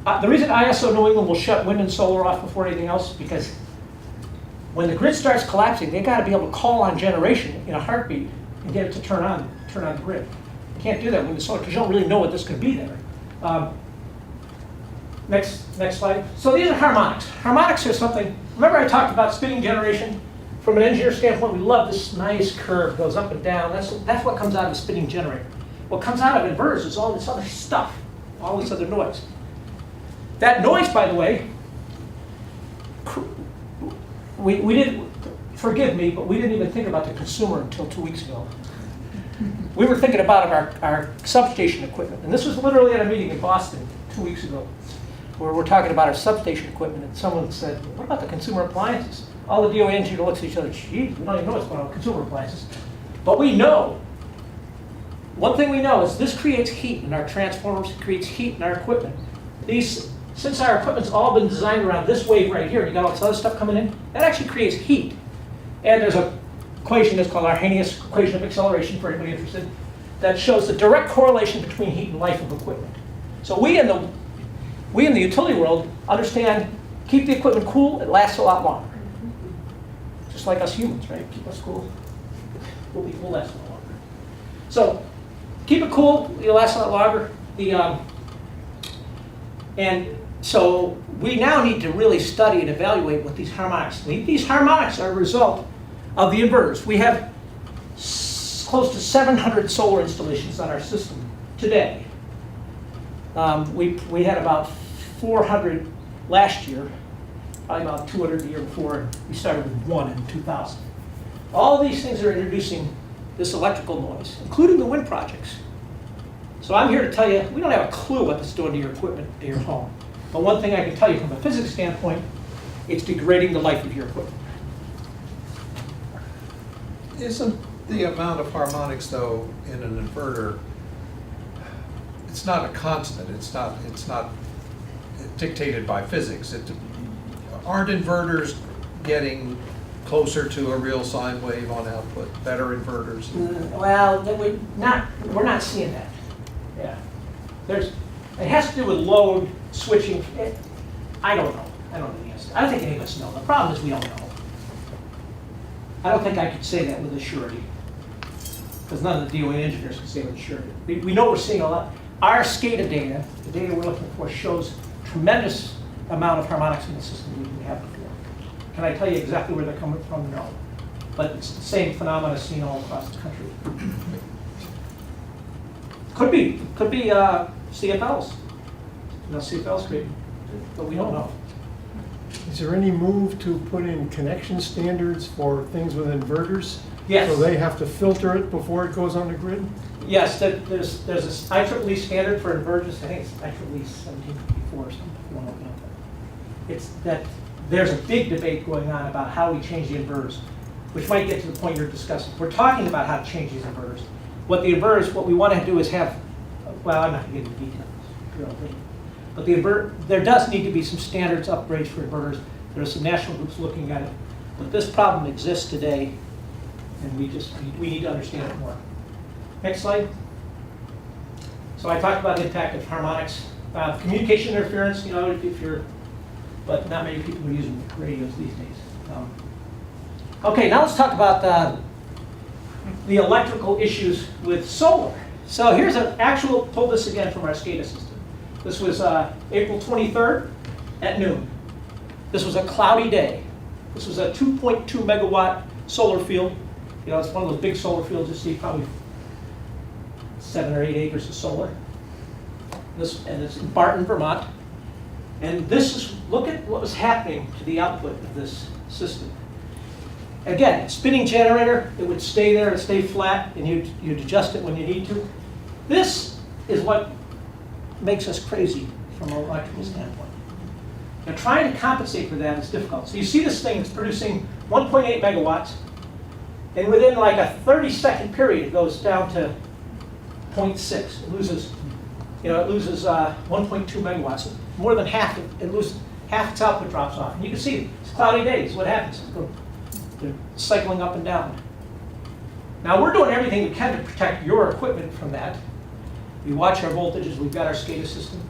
The reason ISO New England will shut wind and solar off before anything else is because when the grid starts collapsing, they've got to be able to call on generation in a heartbeat and get it to turn on the grid. You can't do that with wind and solar because you don't really know what this could be there. Next slide. So these are harmonics. Harmonics are something, remember I talked about spinning generation? From an engineer standpoint, we love this nice curve, goes up and down. That's what comes out of a spinning generator. What comes out of inverters is all this other stuff, all this other noise. That noise, by the way, we didn't, forgive me, but we didn't even think about the consumer until 2 weeks ago. We were thinking about our substation equipment. And this was literally at a meeting in Boston 2 weeks ago, where we're talking about our substation equipment, and someone said, what about the consumer appliances? All the DOE engineers looks at each other, geez, we don't even know what's going on with consumer appliances. But we know, one thing we know is this creates heat in our transformers, it creates heat in our equipment. Since our equipment's all been designed around this wave right here, you got all this other stuff coming in, that actually creates heat. And there's an equation that's called Arrhenius equation of acceleration for anybody interested, that shows the direct correlation between heat and life of equipment. So we in the utility world understand, keep the equipment cool, it lasts a lot longer. Just like us humans, right? Keep us cool, we'll last a lot longer. So keep it cool, it'll last a lot longer. And so we now need to really study and evaluate what these harmonics mean. These harmonics are a result of the inverters. We have close to 700 solar installations on our system today. We had about 400 last year, probably about 200 the year before, and we started with 1 in 2000. All these things are introducing this electrical noise, including the wind projects. So I'm here to tell you, we don't have a clue what this is doing to your equipment, to your home. But one thing I can tell you from a physics standpoint, it's degrading the life of your equipment. Isn't the amount of harmonics, though, in an inverter, it's not a constant, it's not dictated by physics. Aren't inverters getting closer to a real sine wave on output, better inverters? Well, we're not seeing that. Yeah, it has to do with load switching. I don't know. I don't know the answer. I don't think any of us know. The problem is we don't know. I don't think I could say that with a surety, because none of the DOE engineers can say with a surety. We know we're seeing a lot. Our SCADA data, the data we're looking for, shows tremendous amount of harmonics in the system we didn't have before. Can I tell you exactly where they're coming from? No. But it's the same phenomena seen all across the country. Could be CFLs. No, CFLs could, but we don't know. Is there any move to put in connection standards for things with inverters? Yes. So they have to filter it before it goes on the grid? Yes, there's this IEEE standard for inverters. I think it's IEEE 1754 or something. If you want to look it up. It's that there's a big debate going on about how we change the inverters, which might get to the point you're discussing. We're talking about how to change these inverters. What we want to do is have well, I'm not gonna get into details, really. But there does need to be some standards upgrades for inverters. There are some national groups looking at it. But this problem exists today, and we need to understand it more. Next slide. So I talked about the impact of harmonics. Communication interference, but not many people are using radios these days. Okay, now let's talk about the electrical issues with solar. So here's an actual, pull this again from our SCADA system. This was April 23rd at noon. This was a cloudy day. This was a 2.2 megawatt solar field. It's one of those big solar fields you see, probably 7 or 8 acres of solar. And it's in Barton, Vermont. And look at what was happening to the output of this system. Again, spinning generator, it would stay there and stay flat, and you'd adjust it when you need to. This is what makes us crazy from an electrical standpoint. Now, trying to compensate for that is difficult. So you see this thing is producing 1.8 megawatts, and within like a 30-second period, it goes down to 0.6. It loses 1.2 megawatts. More than half, it loses half its output drops off. And you can see it's cloudy days. What happens? They're cycling up and down. Now we're doing everything we can to protect your equipment from that. We watch our voltages. We've got our SCADA system.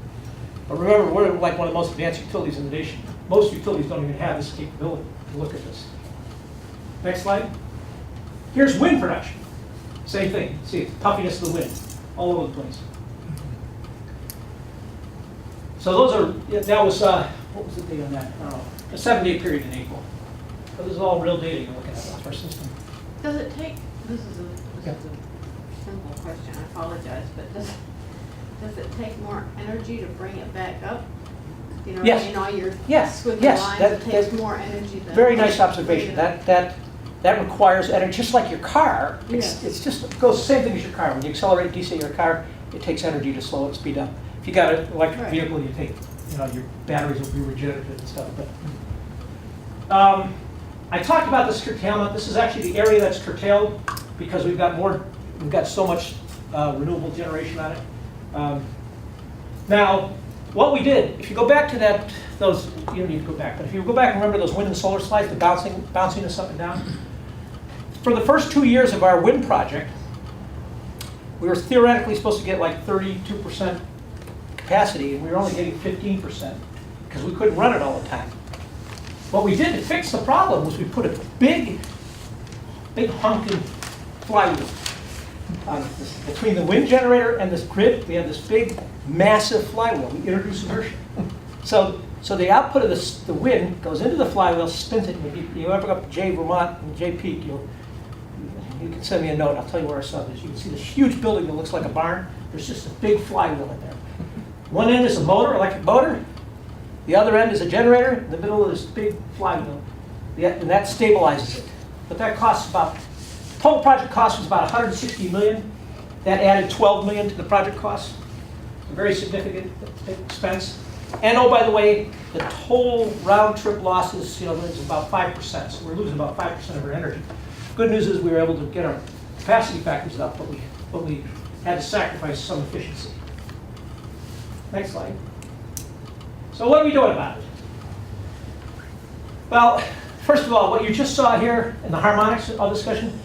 But remember, we're like one of the most advanced utilities in the nation. Most utilities don't even have this capability. Look at this. Next slide. Here's wind production. Same thing. See, the puffiness of the wind all over the place. So that was, what was the date on that? I don't know. A 7-day period in April. So this is all real data you're looking at off our system. Does it take, this is a simple question, I apologize, but does it take more energy to bring it back up? Yes. In all your Yes. squiggly Yes. lines, it takes more energy than. Very nice observation. That requires energy, just like your car. Yes. It goes the same thing as your car. When you accelerate DC your car, it takes energy to slow it, speed up. If you got an electric vehicle, you take, your batteries will be regenerative and stuff. But I talked about this curtailment. This is actually the area that's curtailed because we've got so much renewable generation on it. Now, what we did, if you go back to you don't need to go back, but if you go back and remember those wind and solar slides, the bouncing us up and down. For the first 2 years of our wind project, we were theoretically supposed to get like 32% capacity, and we were only getting 15% because we couldn't run it all the time. What we did to fix the problem was we put a big honking flywheel on this. Between the wind generator and this grid, we have this big, massive flywheel. We introduce inertia. So the output of the wind goes into the flywheel, spins it. And if you ever go up to Jay Vermont and Jay Peak, you can send me a note. I'll tell you where our sub is. You can see this huge building that looks like a barn. There's just a big flywheel in there. One end is a motor, electric motor. The other end is a generator. In the middle is this big flywheel. And that stabilizes it. But that costs total project cost was about $160 million. That added $12 million to the project cost. A very significant expense. And oh, by the way, the total round trip losses, is about 5%. So we're losing about 5% of our energy. Good news is we were able to get our capacity factors up, but we had to sacrifice some efficiency. Next slide. So what are we doing about it? Well, first of all, what you just saw here in the harmonics of discussion,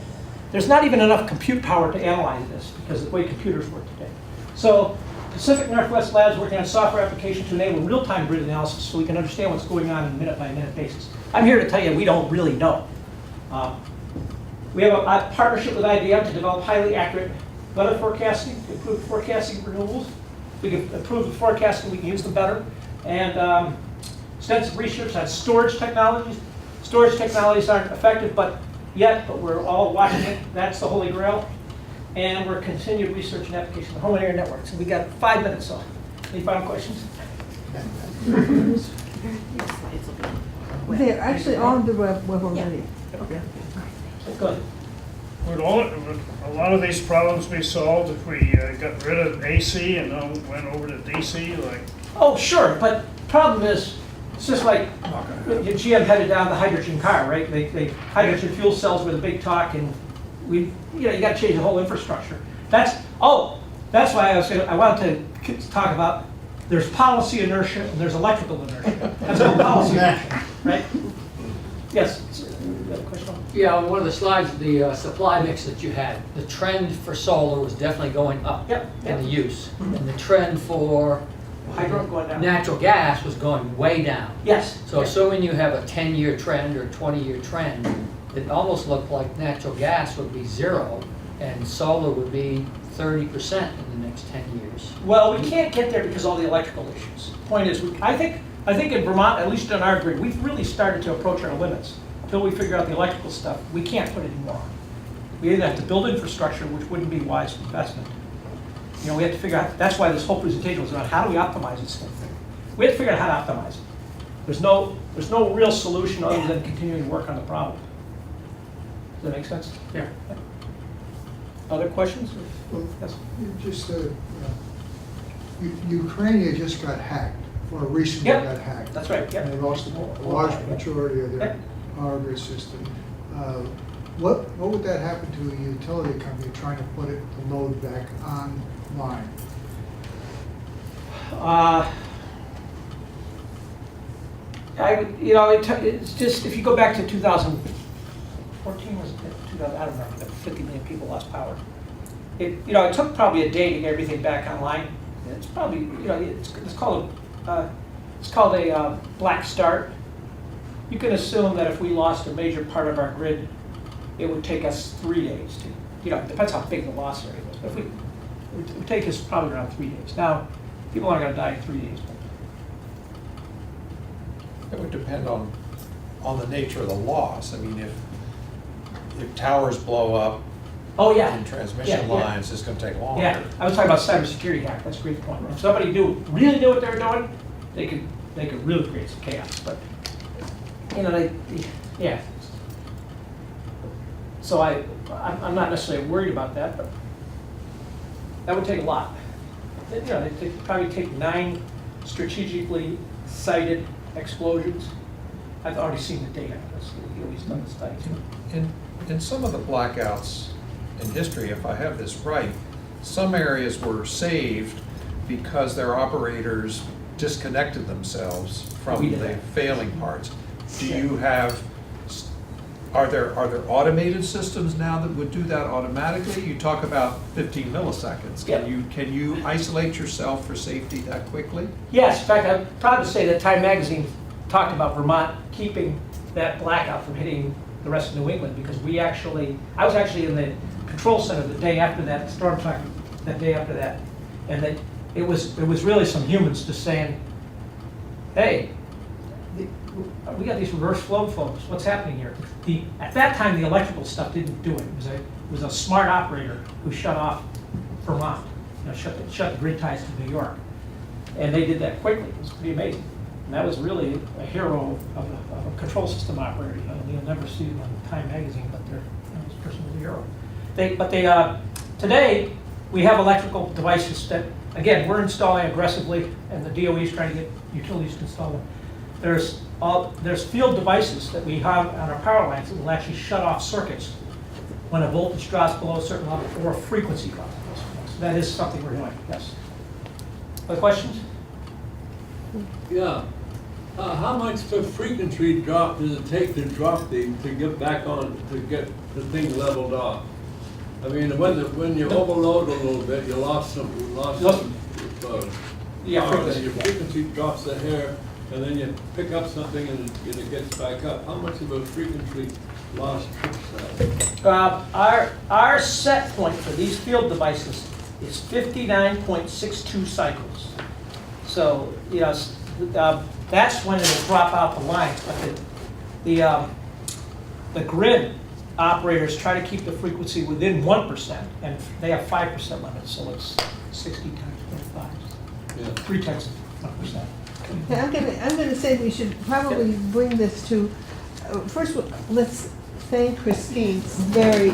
there's not even enough compute power to analyze this because of the way computers work today. So Pacific Northwest Labs working on software application to enable real-time grid analysis so we can understand what's going on on a minute-by-minute basis. I'm here to tell you we don't really know. We have a partnership with IBM to develop highly accurate weather forecasting, improve forecasting of renewables. We can improve the forecasting, we can use them better. And extensive research on storage technologies. Storage technologies aren't effective but we're all watching it. That's the holy grail. And we're continued research and application of home and area networks. And we got 5 minutes left. Any final questions? They're actually on the web already. Okay. Go ahead. Would a lot of these problems be solved if we got rid of AC and then went over to DC? Oh, sure, but the problem is, it's just like GM headed down the hydrogen car, right? Hydrogen fuel cells were the big talk, and you got to change the whole infrastructure. That's That's why I wanted to talk about, there's policy inertia and there's electrical inertia. That's called policy inertia, right? Yes, you got a question? Yeah, on one of the slides, the supply mix that you had, the trend for solar was definitely going up in the use. And the trend for Hydro going down. natural gas was going way down. Yes. So assuming you have a 10-year trend or 20-year trend, it almost looked like natural gas would be 0 and solar would be 30% in the next 10 years. Well, we can't get there because of all the electrical issues. Point is, I think in Vermont, at least on our grid, we've really started to approach our limits. Until we figure out the electrical stuff, we can't put any more on. We either have to build infrastructure, which wouldn't be wise investment. You know, we have to figure out, that's why this whole presentation was about how do we optimize this whole thing. We have to figure out how to optimize it. There's no real solution other than continuing to work on the problem. Does that make sense? Yeah. Other questions? Well, Yes. just, Ukraine just got hacked, or recently Yep. got hacked. That's right, yep. And they lost a large majority of their power grid system. What would that happen to a utility company trying to put the load back online? It's just, if you go back to 2014, was it 2000, I don't remember, but 50 million people lost power. It took probably a day to get everything back online. It's probably, it's called a black start. You can assume that if we lost a major part of our grid, it would take us 3 days to, it depends how big the loss area was, but it would take us probably around 3 days. Now, people aren't gonna die in 3 days. It would depend on the nature of the loss. I mean, if towers blow up in transmission lines, it's going to take longer. Yeah, I was talking about cybersecurity hack. That's a great point. If somebody really knew what they were doing, they could really create some chaos. But So I'm not necessarily worried about that, but that would take a lot. They'd probably take 9 strategically sited explosions. I've already seen the data. He's done the studies. In some of the blackouts in history, if I have this right, some areas were saved because their operators disconnected themselves from the failing parts. Are there automated systems now that would do that automatically? You talk about 15 milliseconds. Can you isolate yourself for safety that quickly? Yes, in fact, I'm proud to say that Time Magazine talked about Vermont keeping that blackout from hitting the rest of New England, because I was actually in the control center the day after that storm track, that day after that, and that it was really some humans just saying, hey, we got these reverse flow flows. What's happening here? At that time, the electrical stuff didn't do it. It was a smart operator who shut off Vermont, shut the grid ties to New York, and they did that quickly. It was pretty amazing. And that was really a hero of a control system operator. You'll never see them on Time Magazine, but this person was a hero. Today we have electrical devices that, again, we're installing aggressively, and the DOE is trying to get utilities to install them. There's field devices that we have on our power lines that will actually shut off circuits when a voltage drops below a certain level or a frequency drops below a certain level. So that is something we're doing, yes. Other questions? Yeah. How much the frequency drop does it take to get back on, to get the thing leveled off? I mean, when you overload a little bit, you lost some power, and your frequency drops a hair, and then you pick up something and it gets back up. How much of a frequency loss trips that? Our set point for these field devices is 59.62 cycles. So, that's when it'll drop out the lines. But the grid operators try to keep the frequency within 1%, and they have 5% limits, so it's 60 times 0.5. 3 times 1%. Okay, I'm gonna say we should probably bring this to, first, let's thank Christine. It's very